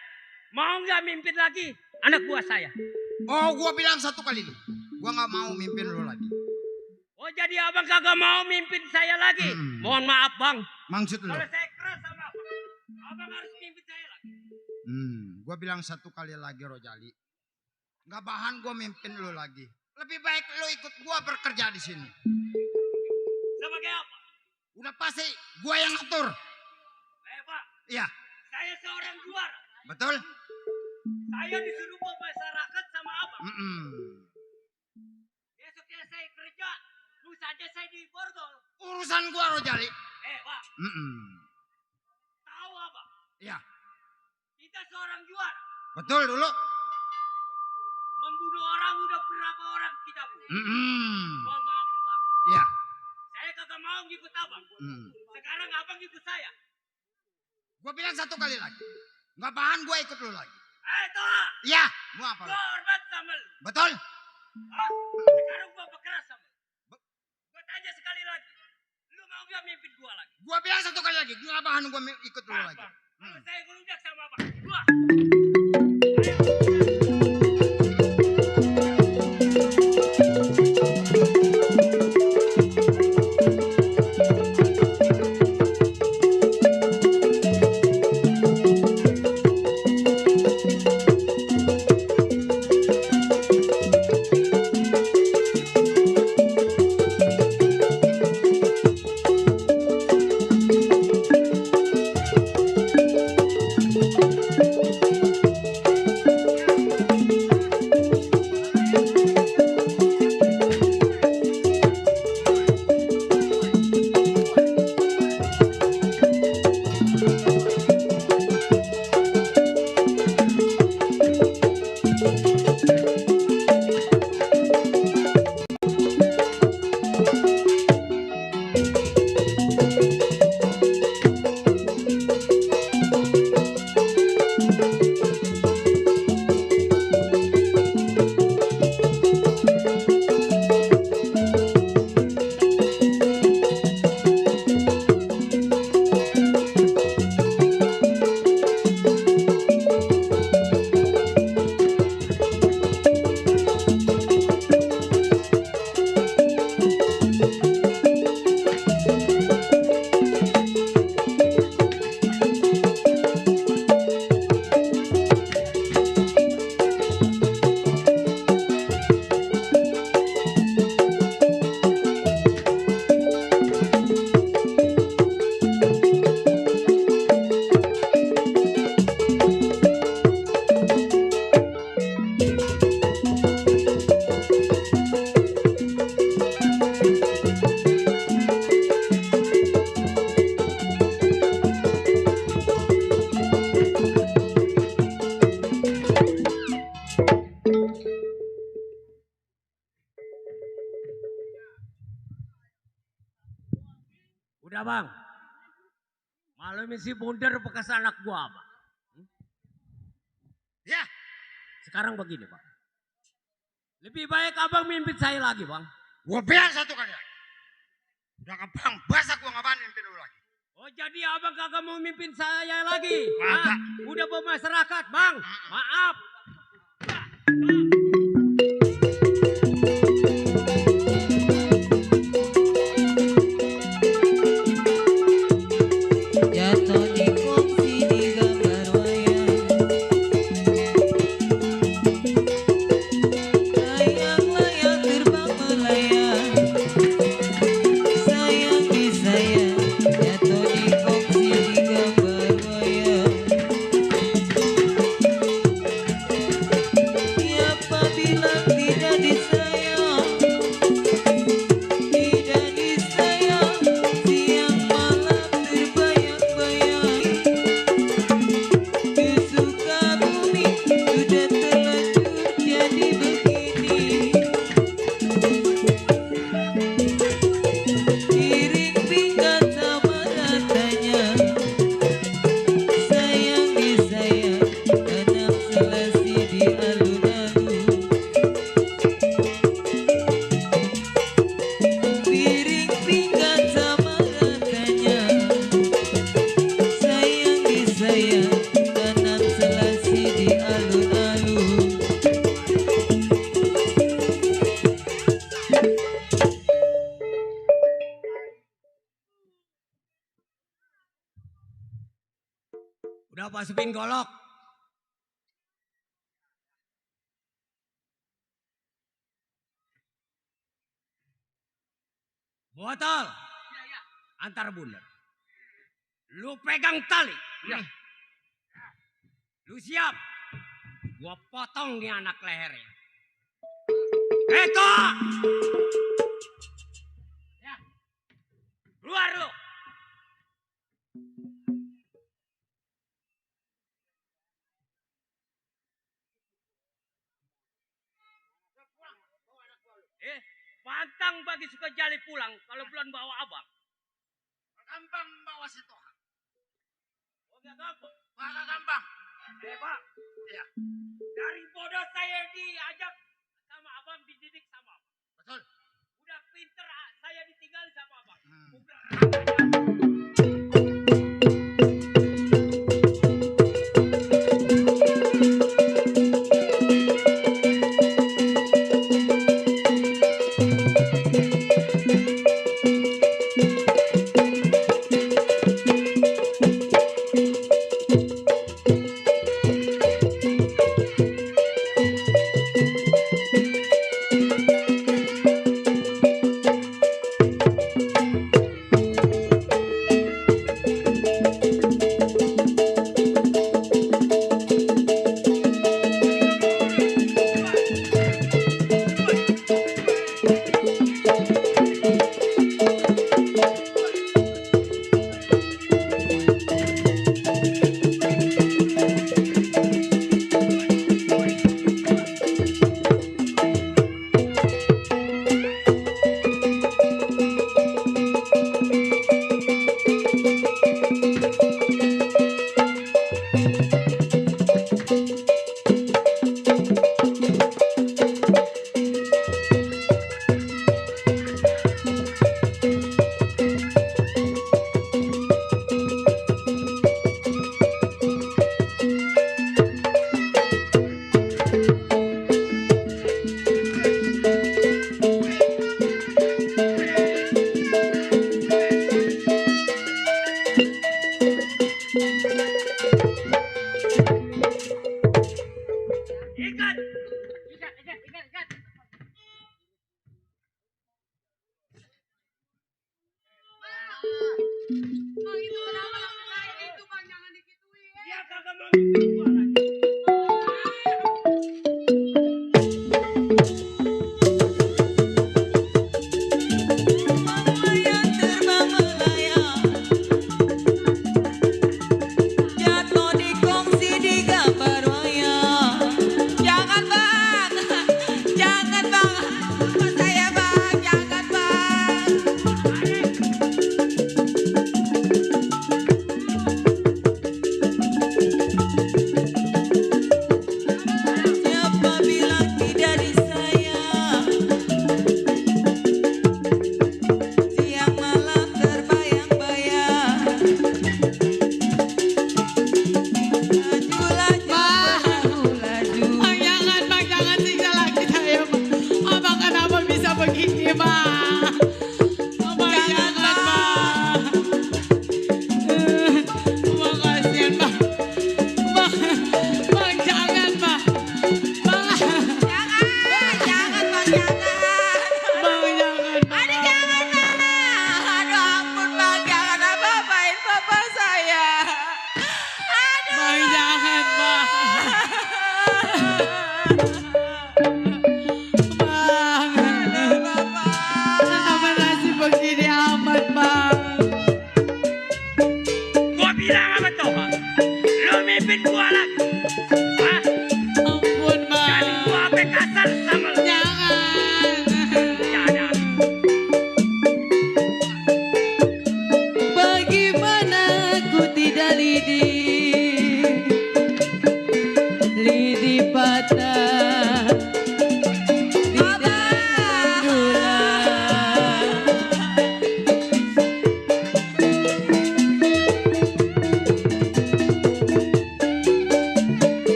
Mau nggak mimpin lagi anak buah saya? Oh, gua bilang satu kali lu. Gua nggak mau mimpin lu lagi. Oh, jadi abang kagak mau mimpin saya lagi? Mohon maaf bang. Maksud lu? Kalau saya keras sama abang harus mimpin saya lagi. Gua bilang satu kali lagi Rojali. Nggak bahan gua mimpin lu lagi. Lebih baik lu ikut gua bekerja di sini. Sebagai apa? Udah pasti gua yang ngatur. Pak. Iya. Saya seorang juara. Betul? Saya disuruh masyarakat sama abang. Besoknya saya kerja, lusanya saya di borgol. Urusan gua Rojali. Pak. Tahu abang? Iya. Kita seorang juara. Betul dulu. Membunuh orang udah berapa orang kita bunuh. Mohon maaf bang. Iya. Saya kagak mau ngikut abang. Sekarang abang ikut saya. Gua bilang satu kali lagi. Nggak bahan gua ikut lu lagi. Toha. Iya. Mau apa lu? Gua hormat sama lu. Betul? Sekarang gua berkeras sama lu. Gua tanya sekali lagi. Lu mau gak mimpin gua lagi? Gua bilang satu kali lagi. Nggak bahan gua ikut lu lagi. Kalau saya ngelunjak sama abang. Gua. Udah bang. Malam ini si bundar bekas anak gua bang. Ya, Sekarang begini bang. Lebih baik abang mimpin saya lagi bang. gua biasa tuh kagak. Udah gampang basah gua ngapain mimpin lu lagi. Oh jadi abang kagak mau mimpin saya lagi? Kagak. Hah? Udah bermasyarakat bang. Maaf. Jatuh di kursi di gambar wayang. Layang-layang terbang melayang. Sayang disayang. Jatuh di kursi di gambar wayang. Siapa bilang tidak disayang? Tidak disayang. Siang malam terbayang-bayang. Kesuka bumi sudah terlanjur jadi begini. Iring pinggan sama ratanya. Sayang disayang. Tanam selasi di alun-alun. Piring pinggan sama ratanya. Sayang disayang. Tanam selasi di alun-alun. Udah masukin golok. Botol. Antar bundar. Lu pegang tali. Lu siap. Gua potong nih anak lehernya. Eto. Keluar lu. Pantang bagi suka jali pulang kalau belum bawa abang. Gampang bawa situ. Oh gak gampang. Masa gampang. Pak. Iya. Dari bodoh saya diajak sama abang, dididik sama abang. Betul. Udah pinter saya ditinggal sama abang. Udah Bang itu kenapa lakukan itu bang, jangan digituin. Dia kagak mau ngikut gua lagi. Melayang terbang melayang. Jatuh di kongsi di gambar wayang. Jangan bang, jangan bang, saya bang, jangan bang.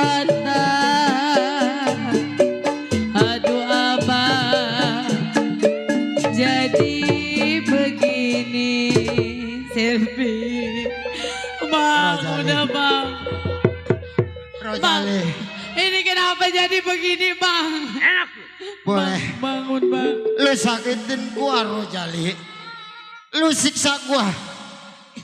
mata. Aduh abang, jadi begini Selfie. Bang, Rojali. udah bang. Rojali, Ini kenapa jadi begini bang? Enak lu. boleh. Bangun bang. Lu sakitin gua Rojali. Lu siksa gua.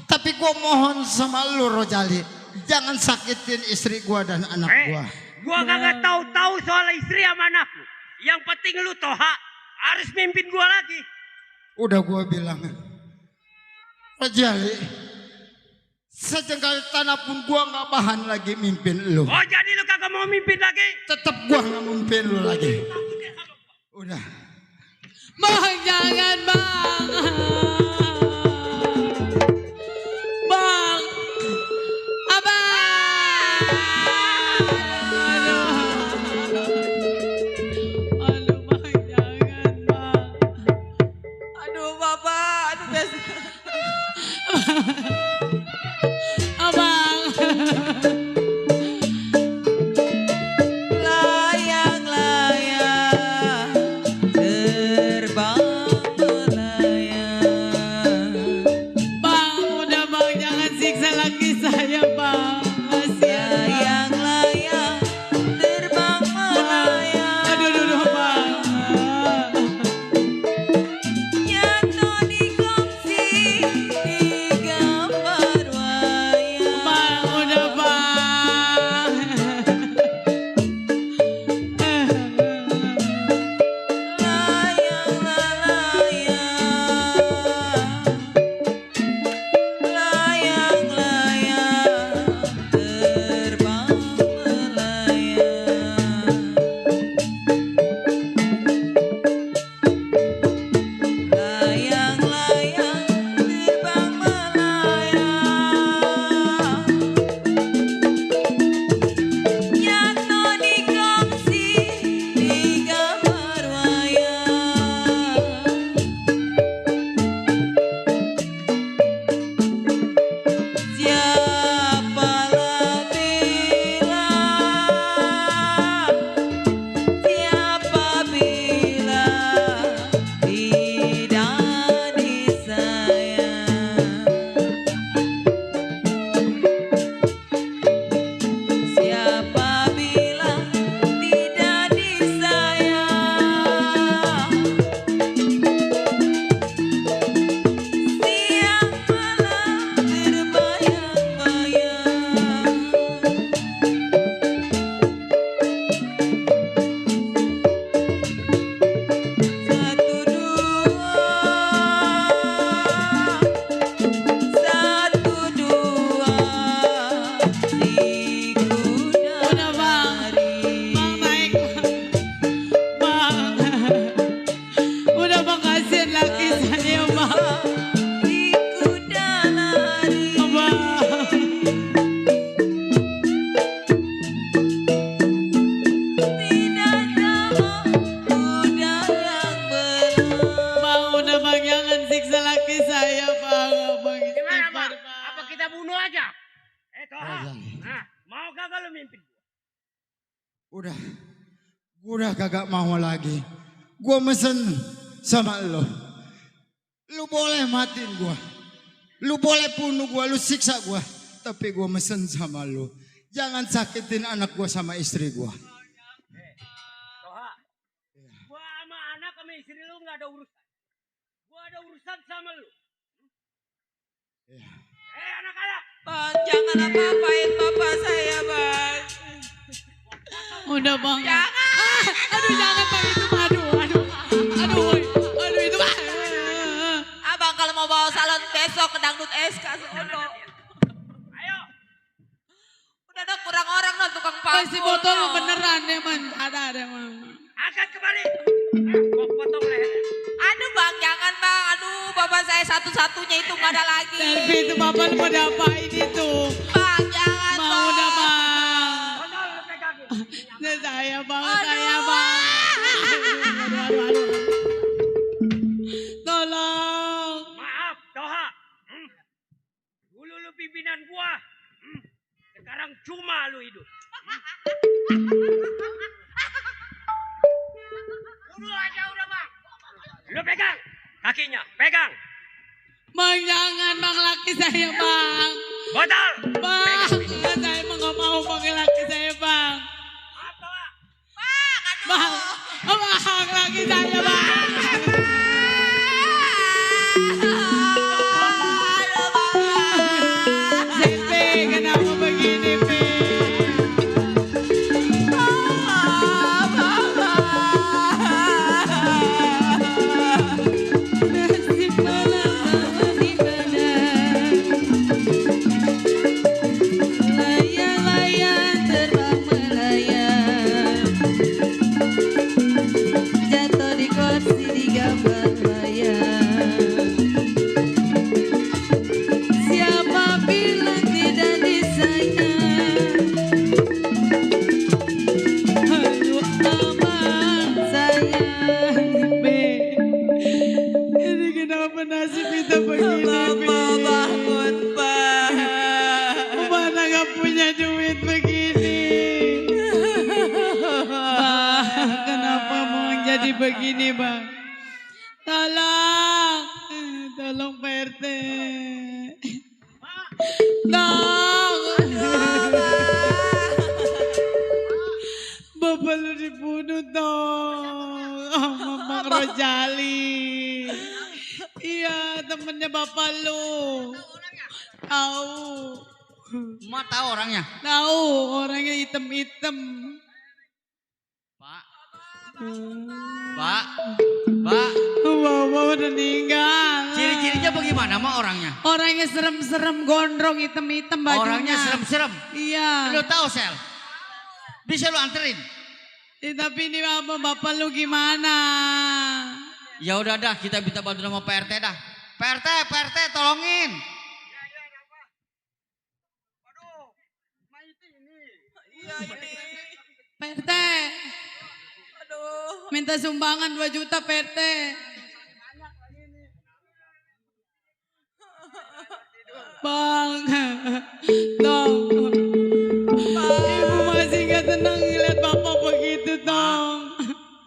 Tapi gua mohon sama lu Rojali. Jangan sakitin istri gua dan anak gua. Gua kagak tahu-tahu soal istri sama anak lu. Yang penting lu Toha harus mimpin gua lagi. Udah gua bilang. Rojali. Sejengkal tanah pun gua gak bahan lagi mimpin lu. Oh jadi lu kagak mau mimpin lagi? Tetep gua gak mimpin lu lagi. Udah. Bang jangan bang. Bang. Abang. Aduh bang jangan bang. Aduh Bapak, aduh Abang. layang-layang terbang melayang. Bang udah bang jangan siksa laki saya bang. Kasihan bang. Layang-layang terbang melayang. Aduh bang. Nyata dikongsi di gambar wayang. Bang udah bang. Layang-layang terbang melayang. Layang-layang terbang melayang. Nyata dikongsi di gambar wayang. Siapalah bilang, siapa bilang tidak disayang. Siapa bilang tidak disayang. Siapalah terbayang-bayang. Satu dua di kuda Udah bang. Bang naik bang. Udah bang kasihan laki saya bang. di kuda lari. Bang. Tidak sama kuda yang belah. Bang udah bang jangan siksa laki saya bang. Bang Gimana istighfar, bang? Apa kita bunuh aja? Toha. Rojali. Nah, mau kagak lu mimpin gua? Udah. Gua udah kagak mau lagi. Gua mesen sama lo. Lu boleh matiin gua. Lu boleh bunuh gua, lu siksa gua. Tapi gua mesen sama lu. Jangan sakitin anak gua sama istri gua. Toha. Gua sama anak sama istri lu nggak ada urusan. Gua ada urusan sama lu. Iya. Anak-anak. Bang, jangan apa-apain bapak saya, Bang. Udah bang. Jangan. Aduh jangan bang itu mah. Aduh itu bang. Abang kalau mau bawa salon besok ke dangdut SK sono. Ayo. Udah ada kurang orang no tukang Oh, si pangkul. botol no. beneran emang ada emang. Angkat kembali. Gua potong lehernya. Aduh Bang, jangan Bang. Aduh, bapak saya satu-satunya itu nggak ada lagi. Selfie itu bapak mau diapain itu? Bang, jangan Mau Bang. udah bang. Potong lu pegangin. Saya bang, Aduh. saya bang. Aduh. Tolong. Maaf, Toha. Dulu lu pimpinan gua. Sekarang cuma lu hidup. Lu pegang kakinya, pegang. Bang, jangan bang, laki saya bang. Botol. Bang, saya emang gak mau pakai laki saya bang. Bang, bang, laki saya bang. Sete, kenapa begini, Pe? Nasib malam di mana? Layang-layang terbang melayang, jatuh di kursi di gambar layang. Siapa bilang tidak disayang? Aduh aman sayang, Be. Ini kenapa nasib kita begini, Be? Bangun, Pak. Mana gak punya duit begini? Bang, kenapa mau jadi begini, Bang? Tolong, tolong Pak RT. Tolong. Bapak lu dibunuh dong sama Bang Rojali. Iya, temennya bapak lu. Tahu. Emak tahu orangnya. Tahu, orangnya hitam-hitam. Pak. Pak. Pak. Bapak udah meninggal. Ciri-cirinya bagaimana mak orangnya? Orangnya serem-serem, gondrong, hitam-hitam bajunya. Orangnya serem-serem. Iya. Lu tahu Sel? Bisa lu anterin? Tapi ini bapak lu gimana? Ya udah dah, kita minta bantu sama Pak RT dah. Pak RT tolongin. Pak RT. Minta sumbangan 2 juta Pak RT. Bang, dong. Ibu masih gak tenang ngeliat bapak begitu dong.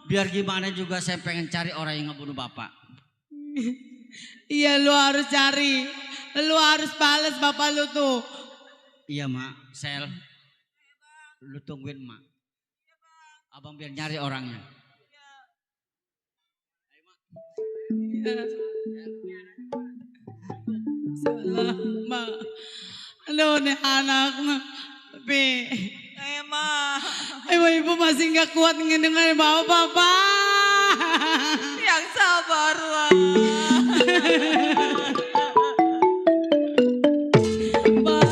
Biar gimana juga saya pengen cari orang yang ngebunuh bapak. Iya lu harus cari. Lu harus balas bapak lu tuh. Iya mak, Sel. Lu tungguin mak. Abang biar nyari orangnya. Iya. Salah mak. Aduh nih anak Tapi Emang ibu masih gak kuat ngedengerin bapak. yang sabar, Wak. Pak,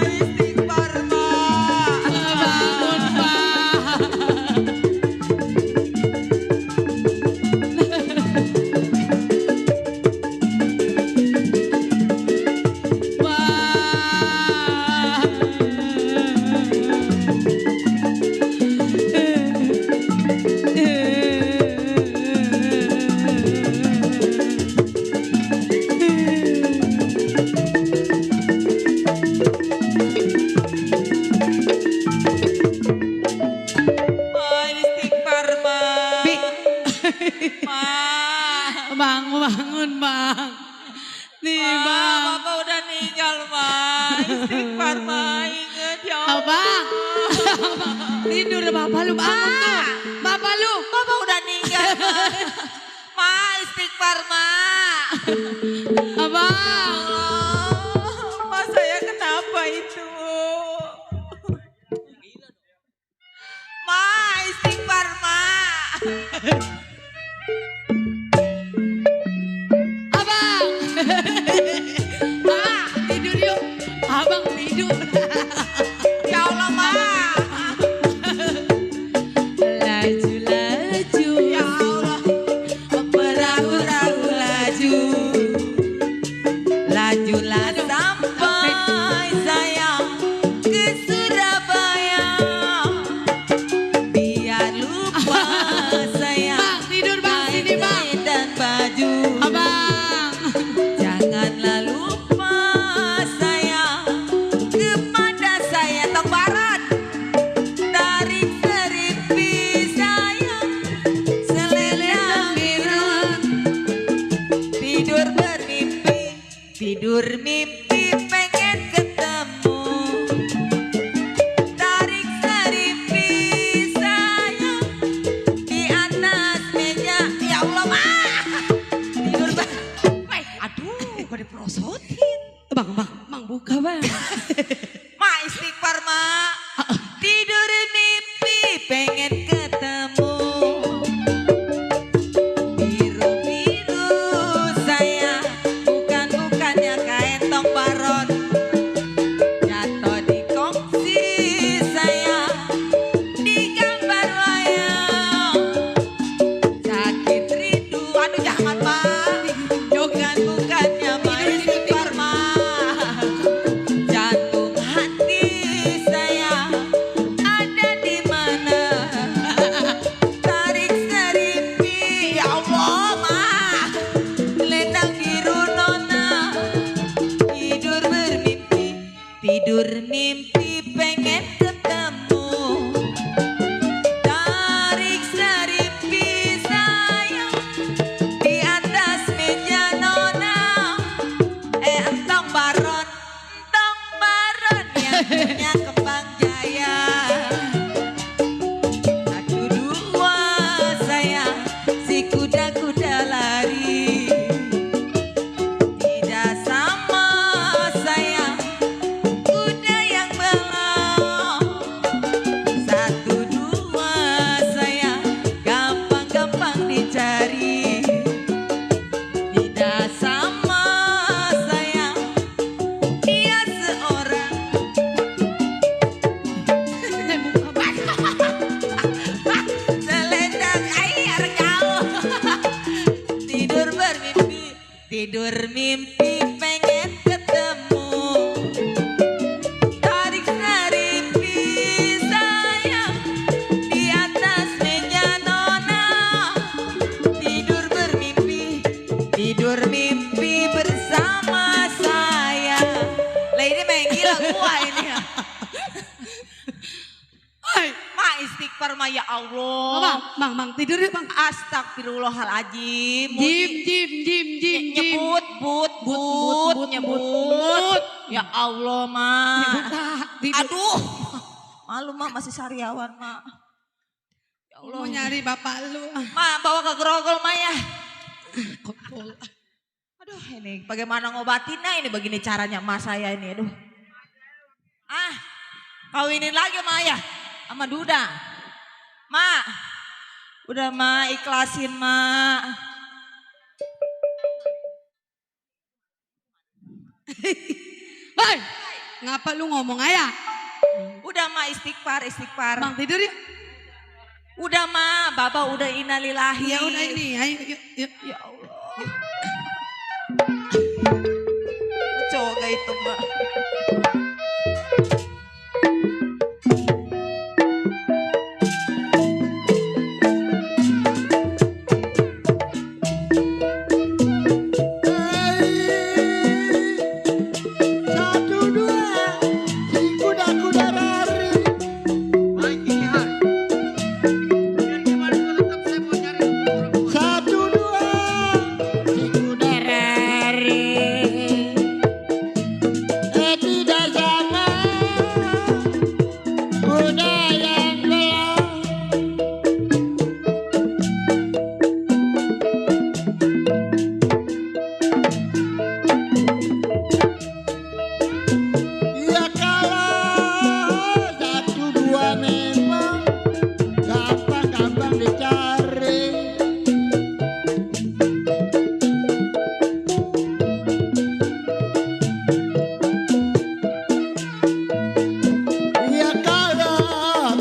istighfar, Pak. Bangun Pak. Pak, istighfar, Pak. Bi. Pak. Bangun bang. Nih Pak, bang. Bapak udah meninggal, Pak. Istighfar, Pak. Ingat ya Allah. Abang. Tidur bapak lu bangun tuh. Bapak lu. Bapak udah meninggal, Pak. Mak, istighfar, Mak. Abang. Allah, Mak saya kenapa itu? Mak, istighfar, Mak. Abang. Ah, tidur yuk. Abang tidur. Ya Allah, Mak. Laju laju. Ya Allah. Perahu-rahu laju. Lajulah sampai saya ke Surabaya. Biar lupa saya Tidur mimpi pengen ketemu, tarik serimpi sayang di atas meja. Ya Allah mah, tidur aduh kok diprosotin. Bang buka bang. Ma istighfar ma, tidur mimpi pengen ketemu. Biru-biru saya, bukannya kain tong baron. Jatuh di kongsi saya, di gambar wayang. Sakit rindu, aduh jangan ma, bukannya ma istighfar ma. Jantung hati saya ada di mana? Tarik serimpi, ya Allah ma, selendang biru nona. Tidur mimpi pengen ketemu. Tarik serimpi sayang di atas meja nona. Entong baron yang punya kembang jaya. Satu dua sayang, si kuda-kuda lari. Tidak sama sayang, kuda yang belok. Satu dua sayang, gampang-gampang dicari. Tidak sama sayang, dia seorang. Selendang air jauh. Tidur mimpi pengen ketemu. Tarik serimpi sayang di atas meja nona. Tidur mimpi bersama saya. Lah ini main gila gua ini ya. Ma istighfar ma ya Allah. Bang tidur ya bang. Astagfirullahaladzim. Jim. Nyebut. Ya Allah ma. Tidur. Aduh. Malu ma, masih sariawan ma. Ya Allah. Mau nyari bapak lu. Ma bawa ke grogol ma ya. Kontol. Aduh ini bagaimana ngobatinnya ini, begini caranya ma saya ini. Aduh. Kawinin lagi ma ya. Sama Duda. Ma. Udah ma, ikhlasin ma. Hei, ngapa lu ngomong ayah? Udah ma, istighfar. Bang tidur ya? Udah ma, Bapak udah innalillahi. Ya udah ini, ayo yuk. Ya Allah. Coba itu mbak. Satu dua, si kuda-kuda lari. Baik ini hari. Biar gimana juga tetap saya mau cari orang. Satu dua, si kuda lari. Tidak sama kuda yang gelap. Ya kalau satu dua memang gampang-gampang dicari. Ya kalau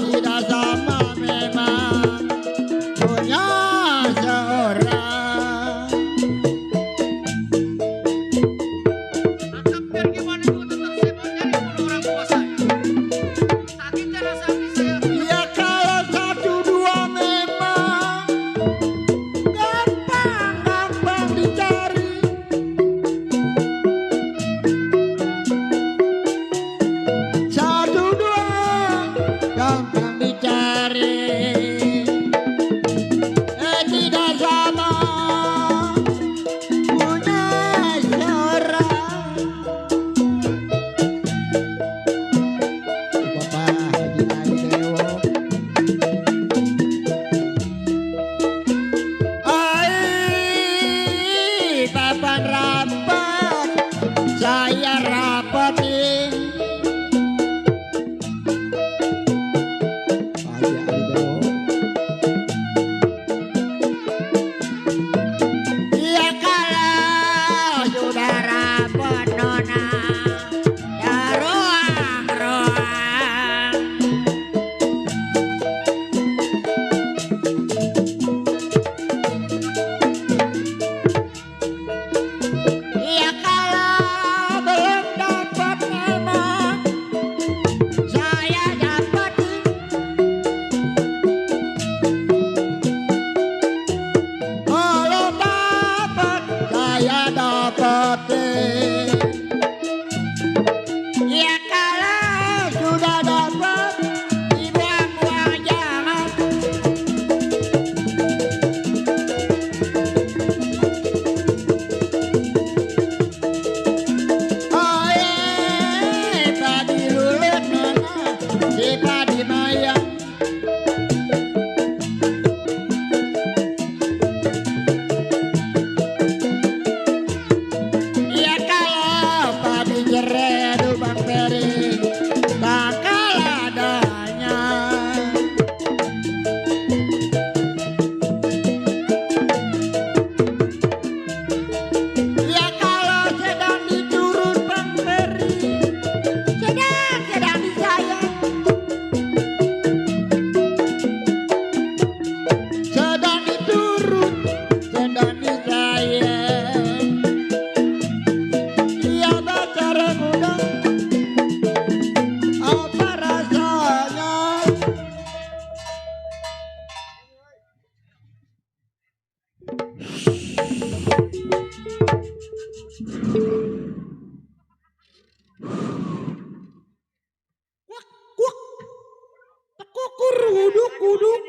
uduk uduk.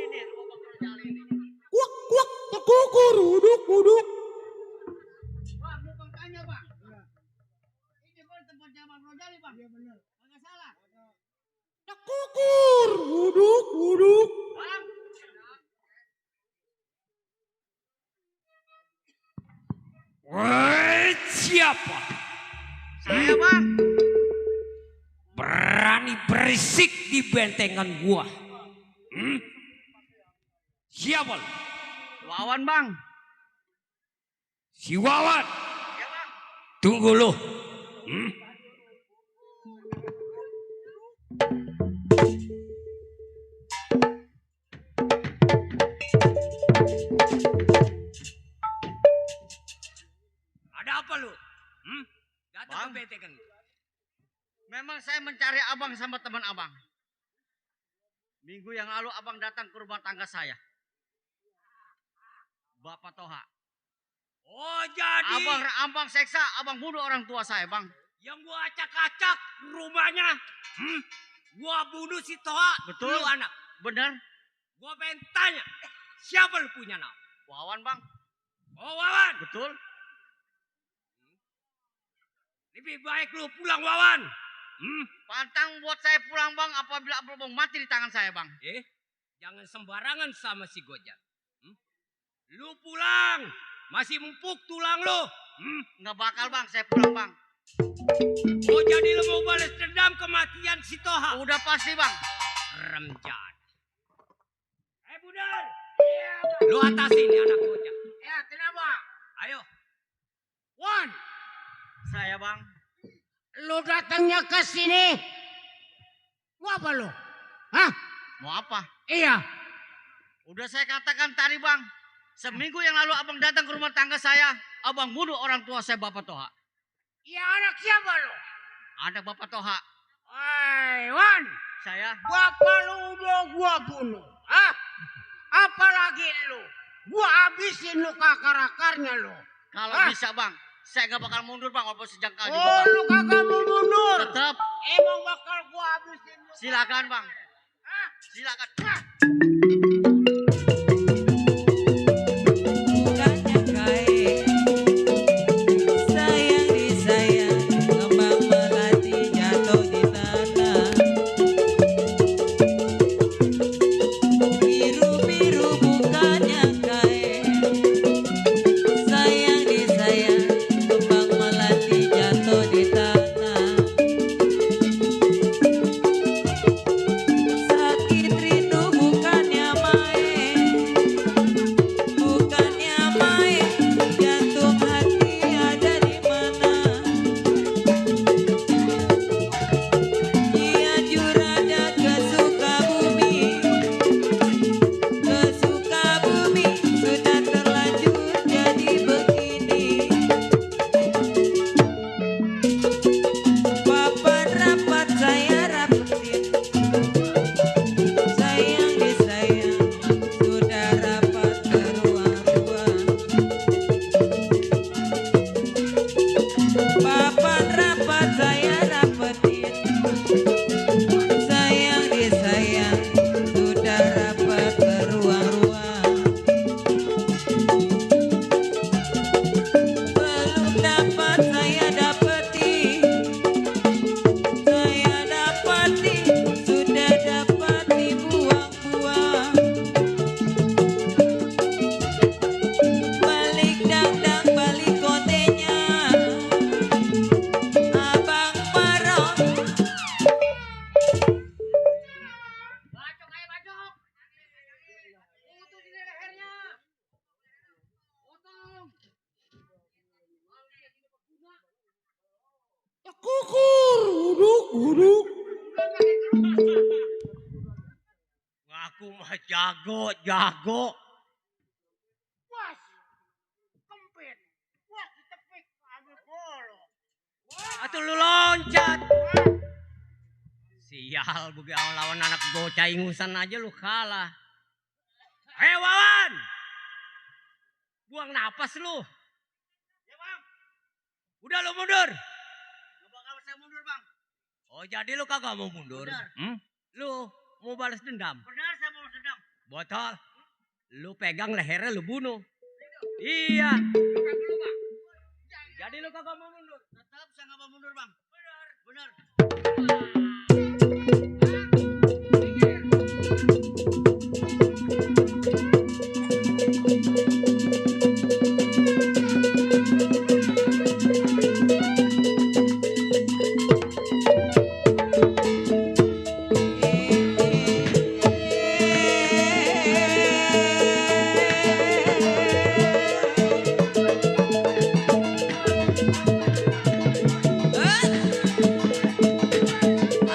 Kuak kuak tekukur uduk uduk. Bang, bukan tanya bang. Ini kan tempatnya Bang Rojali bang. Iya benar. Nggak salah. Tekukur uduk uduk. Bang. Woi, siapa? Saya bang. Berani berisik di bentengan gua. Siapa lu? Wawan bang. Si Wawan. Iya bang. Tunggu lu. Ada apa lu? Datang Bang. ke bentengan. Memang saya mencari abang sama teman abang. Minggu yang lalu abang datang ke rumah tangga saya. Bapak Toha. Oh jadi Abang seksa, abang bunuh orang tua saya bang. yang gua acak-acak rumahnya. Gua bunuh si Toha. Betul. Lu anak. Benar? Gua pengen tanya. Siapa lu punya nama? Wawan bang. Oh Wawan. Betul. Lebih baik lu pulang Wawan. Pantang buat saya pulang bang apabila abang mati di tangan saya bang. Jangan sembarangan sama si Gojak. Lu pulang. Masih empuk tulang lu. Nggak bakal bang, saya pulang bang. Oh jadi lu mau balas dendam kematian si Toha? Udah pasti bang. Remjan. Budar. Lu atasin nih anak Gojak. Ya kenapa? Ayo. Wan. Saya bang. Lu datangnya ke sini. Mau apa lu? Hah? Mau apa? Iya. Udah saya katakan tadi bang. Seminggu yang lalu abang datang ke rumah tangga saya. Abang bunuh orang tua saya Bapak Toha. Ya anak siapa lu? Anak Bapak Toha. Hei, Wan. Saya. Bapak lu mau gua bunuh. Hah? Apalagi lu. Gua habisin lu akar-akarnya lu. Kalau bisa bang. Saya gak bakal mundur bang. Walaupun sejengkal juga Oh, bang. lu kagak mau mundur. Tetap. Emang bakal gua habisin lu. Silakan bang. Hah? Silakan. Bukannya kain, sayang disayang, kembang melati jatuh di tanah. Biru-biru bukannya kain, sayang disayang, kembang melati jatuh di tanah. Sakit rindu bukannya main, bukannya main, jantung hati ada di mana? Cianjur ada ke Sukabumi, sudah terlanjur jadi begini. Papan rapat saya rapetin, sayang disayang, sudah rapat beruang-ruang. Papan rapat saya rapetin, sayang disayang, sudah rapat beruang-ruang. Belum dapat saya dapati, sudah dapat dibuang-buang. Balik dangdang balik kotenya, abang Parong. Bacok ayo bacok. Putus ini lehernya. Potong. Tekukur uduk uduk. Ngaku mah jago. Was. Kempit. Was ditepik ambil bolo. Atuh lu loncat. Sial begitu lawan anak bocah ingusan aja lu kalah. Wawan. Buang napas lu. Ya bang. Udah lu mundur. Gak bakal saya mundur bang. Oh jadi lu kagak mau mundur? Benar. Lu mau balas dendam? Benar saya mau Botol. Lu pegang lehernya lu bunuh. Iya. Jadi lu kagak mau mundur. Tetap saya nggak mau mundur bang. Benar.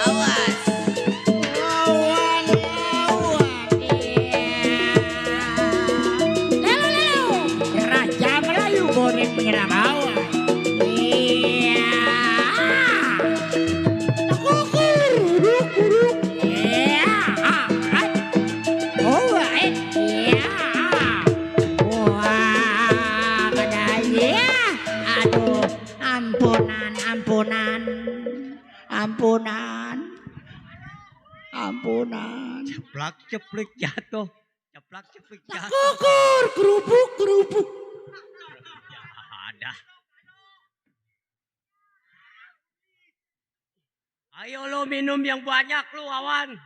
Awas. Lawan, lawan. Lelu, lelu. Raja Melayu bonek menyerang awan. Iya. Kukur, kuruk, kuruk. Iya. Oh, iya. Wah, kadaya. Aduh, ampunan, ampunan. Ampunan. Ampunan. Ceplak ceplik jatuh. Ceplak ceplik jatuh. Kukur, kerupuk, kerupuk. Ya ada. Ayo lo minum yang banyak lu awan.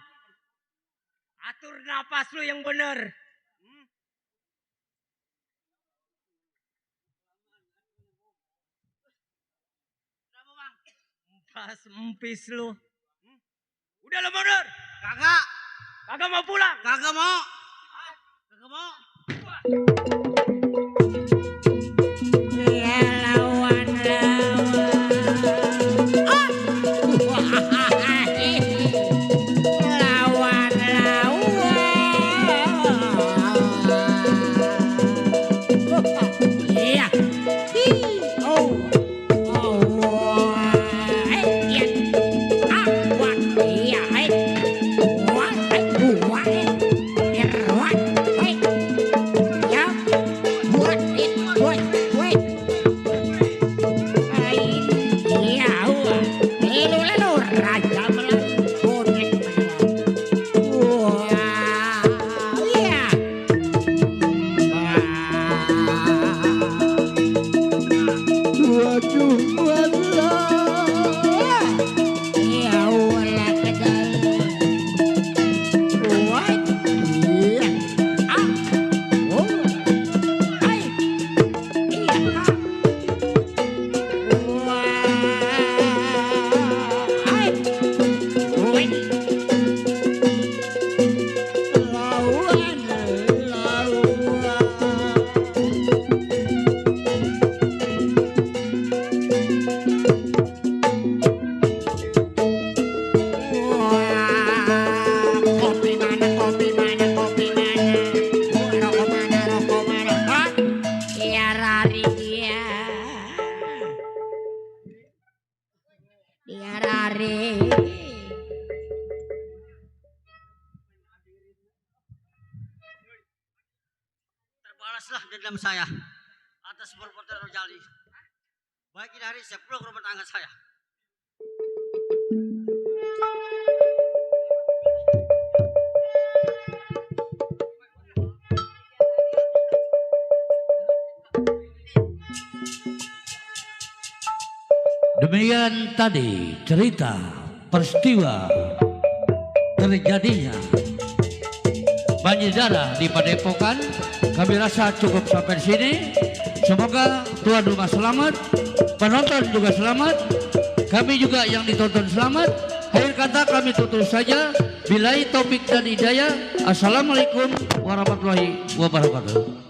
Atur napas lu yang bener. Empas empis lu. Udah lo mundur. Kagak, Kagak mau pulang. kagak mau. Kagak mau. Ya lawan, lawan. Lawan, lawan. Iya. Oh. Oh. Iya. Awan. Iya. Wan. Wan. Wan. Ya. Buat it. Buat. Buat. Iya. Lalu, lalu. Raja Melayu. Bonek Melayu. Wah. Iya. Waduh, waduh. Ya wala kadal. What? Iya. Ah. Oh. Ay. Iya. Wah. Ay. Wait. Lawan, lawan. Kopi mana, kopi mana, kopi mana. Rokok mana, rokok mana. Hah? Ya Rari dia. Dia Rari. Terbalaslah dendam saya atas perbuatan Rojali. Baik ini hari saya pulang ke rumah tangga saya. Demikian tadi cerita peristiwa terjadinya banjir darah di Padepokan. Kami rasa cukup sampai di sini. Semoga tuan rumah selamat, penonton juga selamat, kami juga yang ditonton selamat. Akhir kata kami tutup saja. Billahi taufik dan hidayah. Assalamualaikum warahmatullahi wabarakatuh.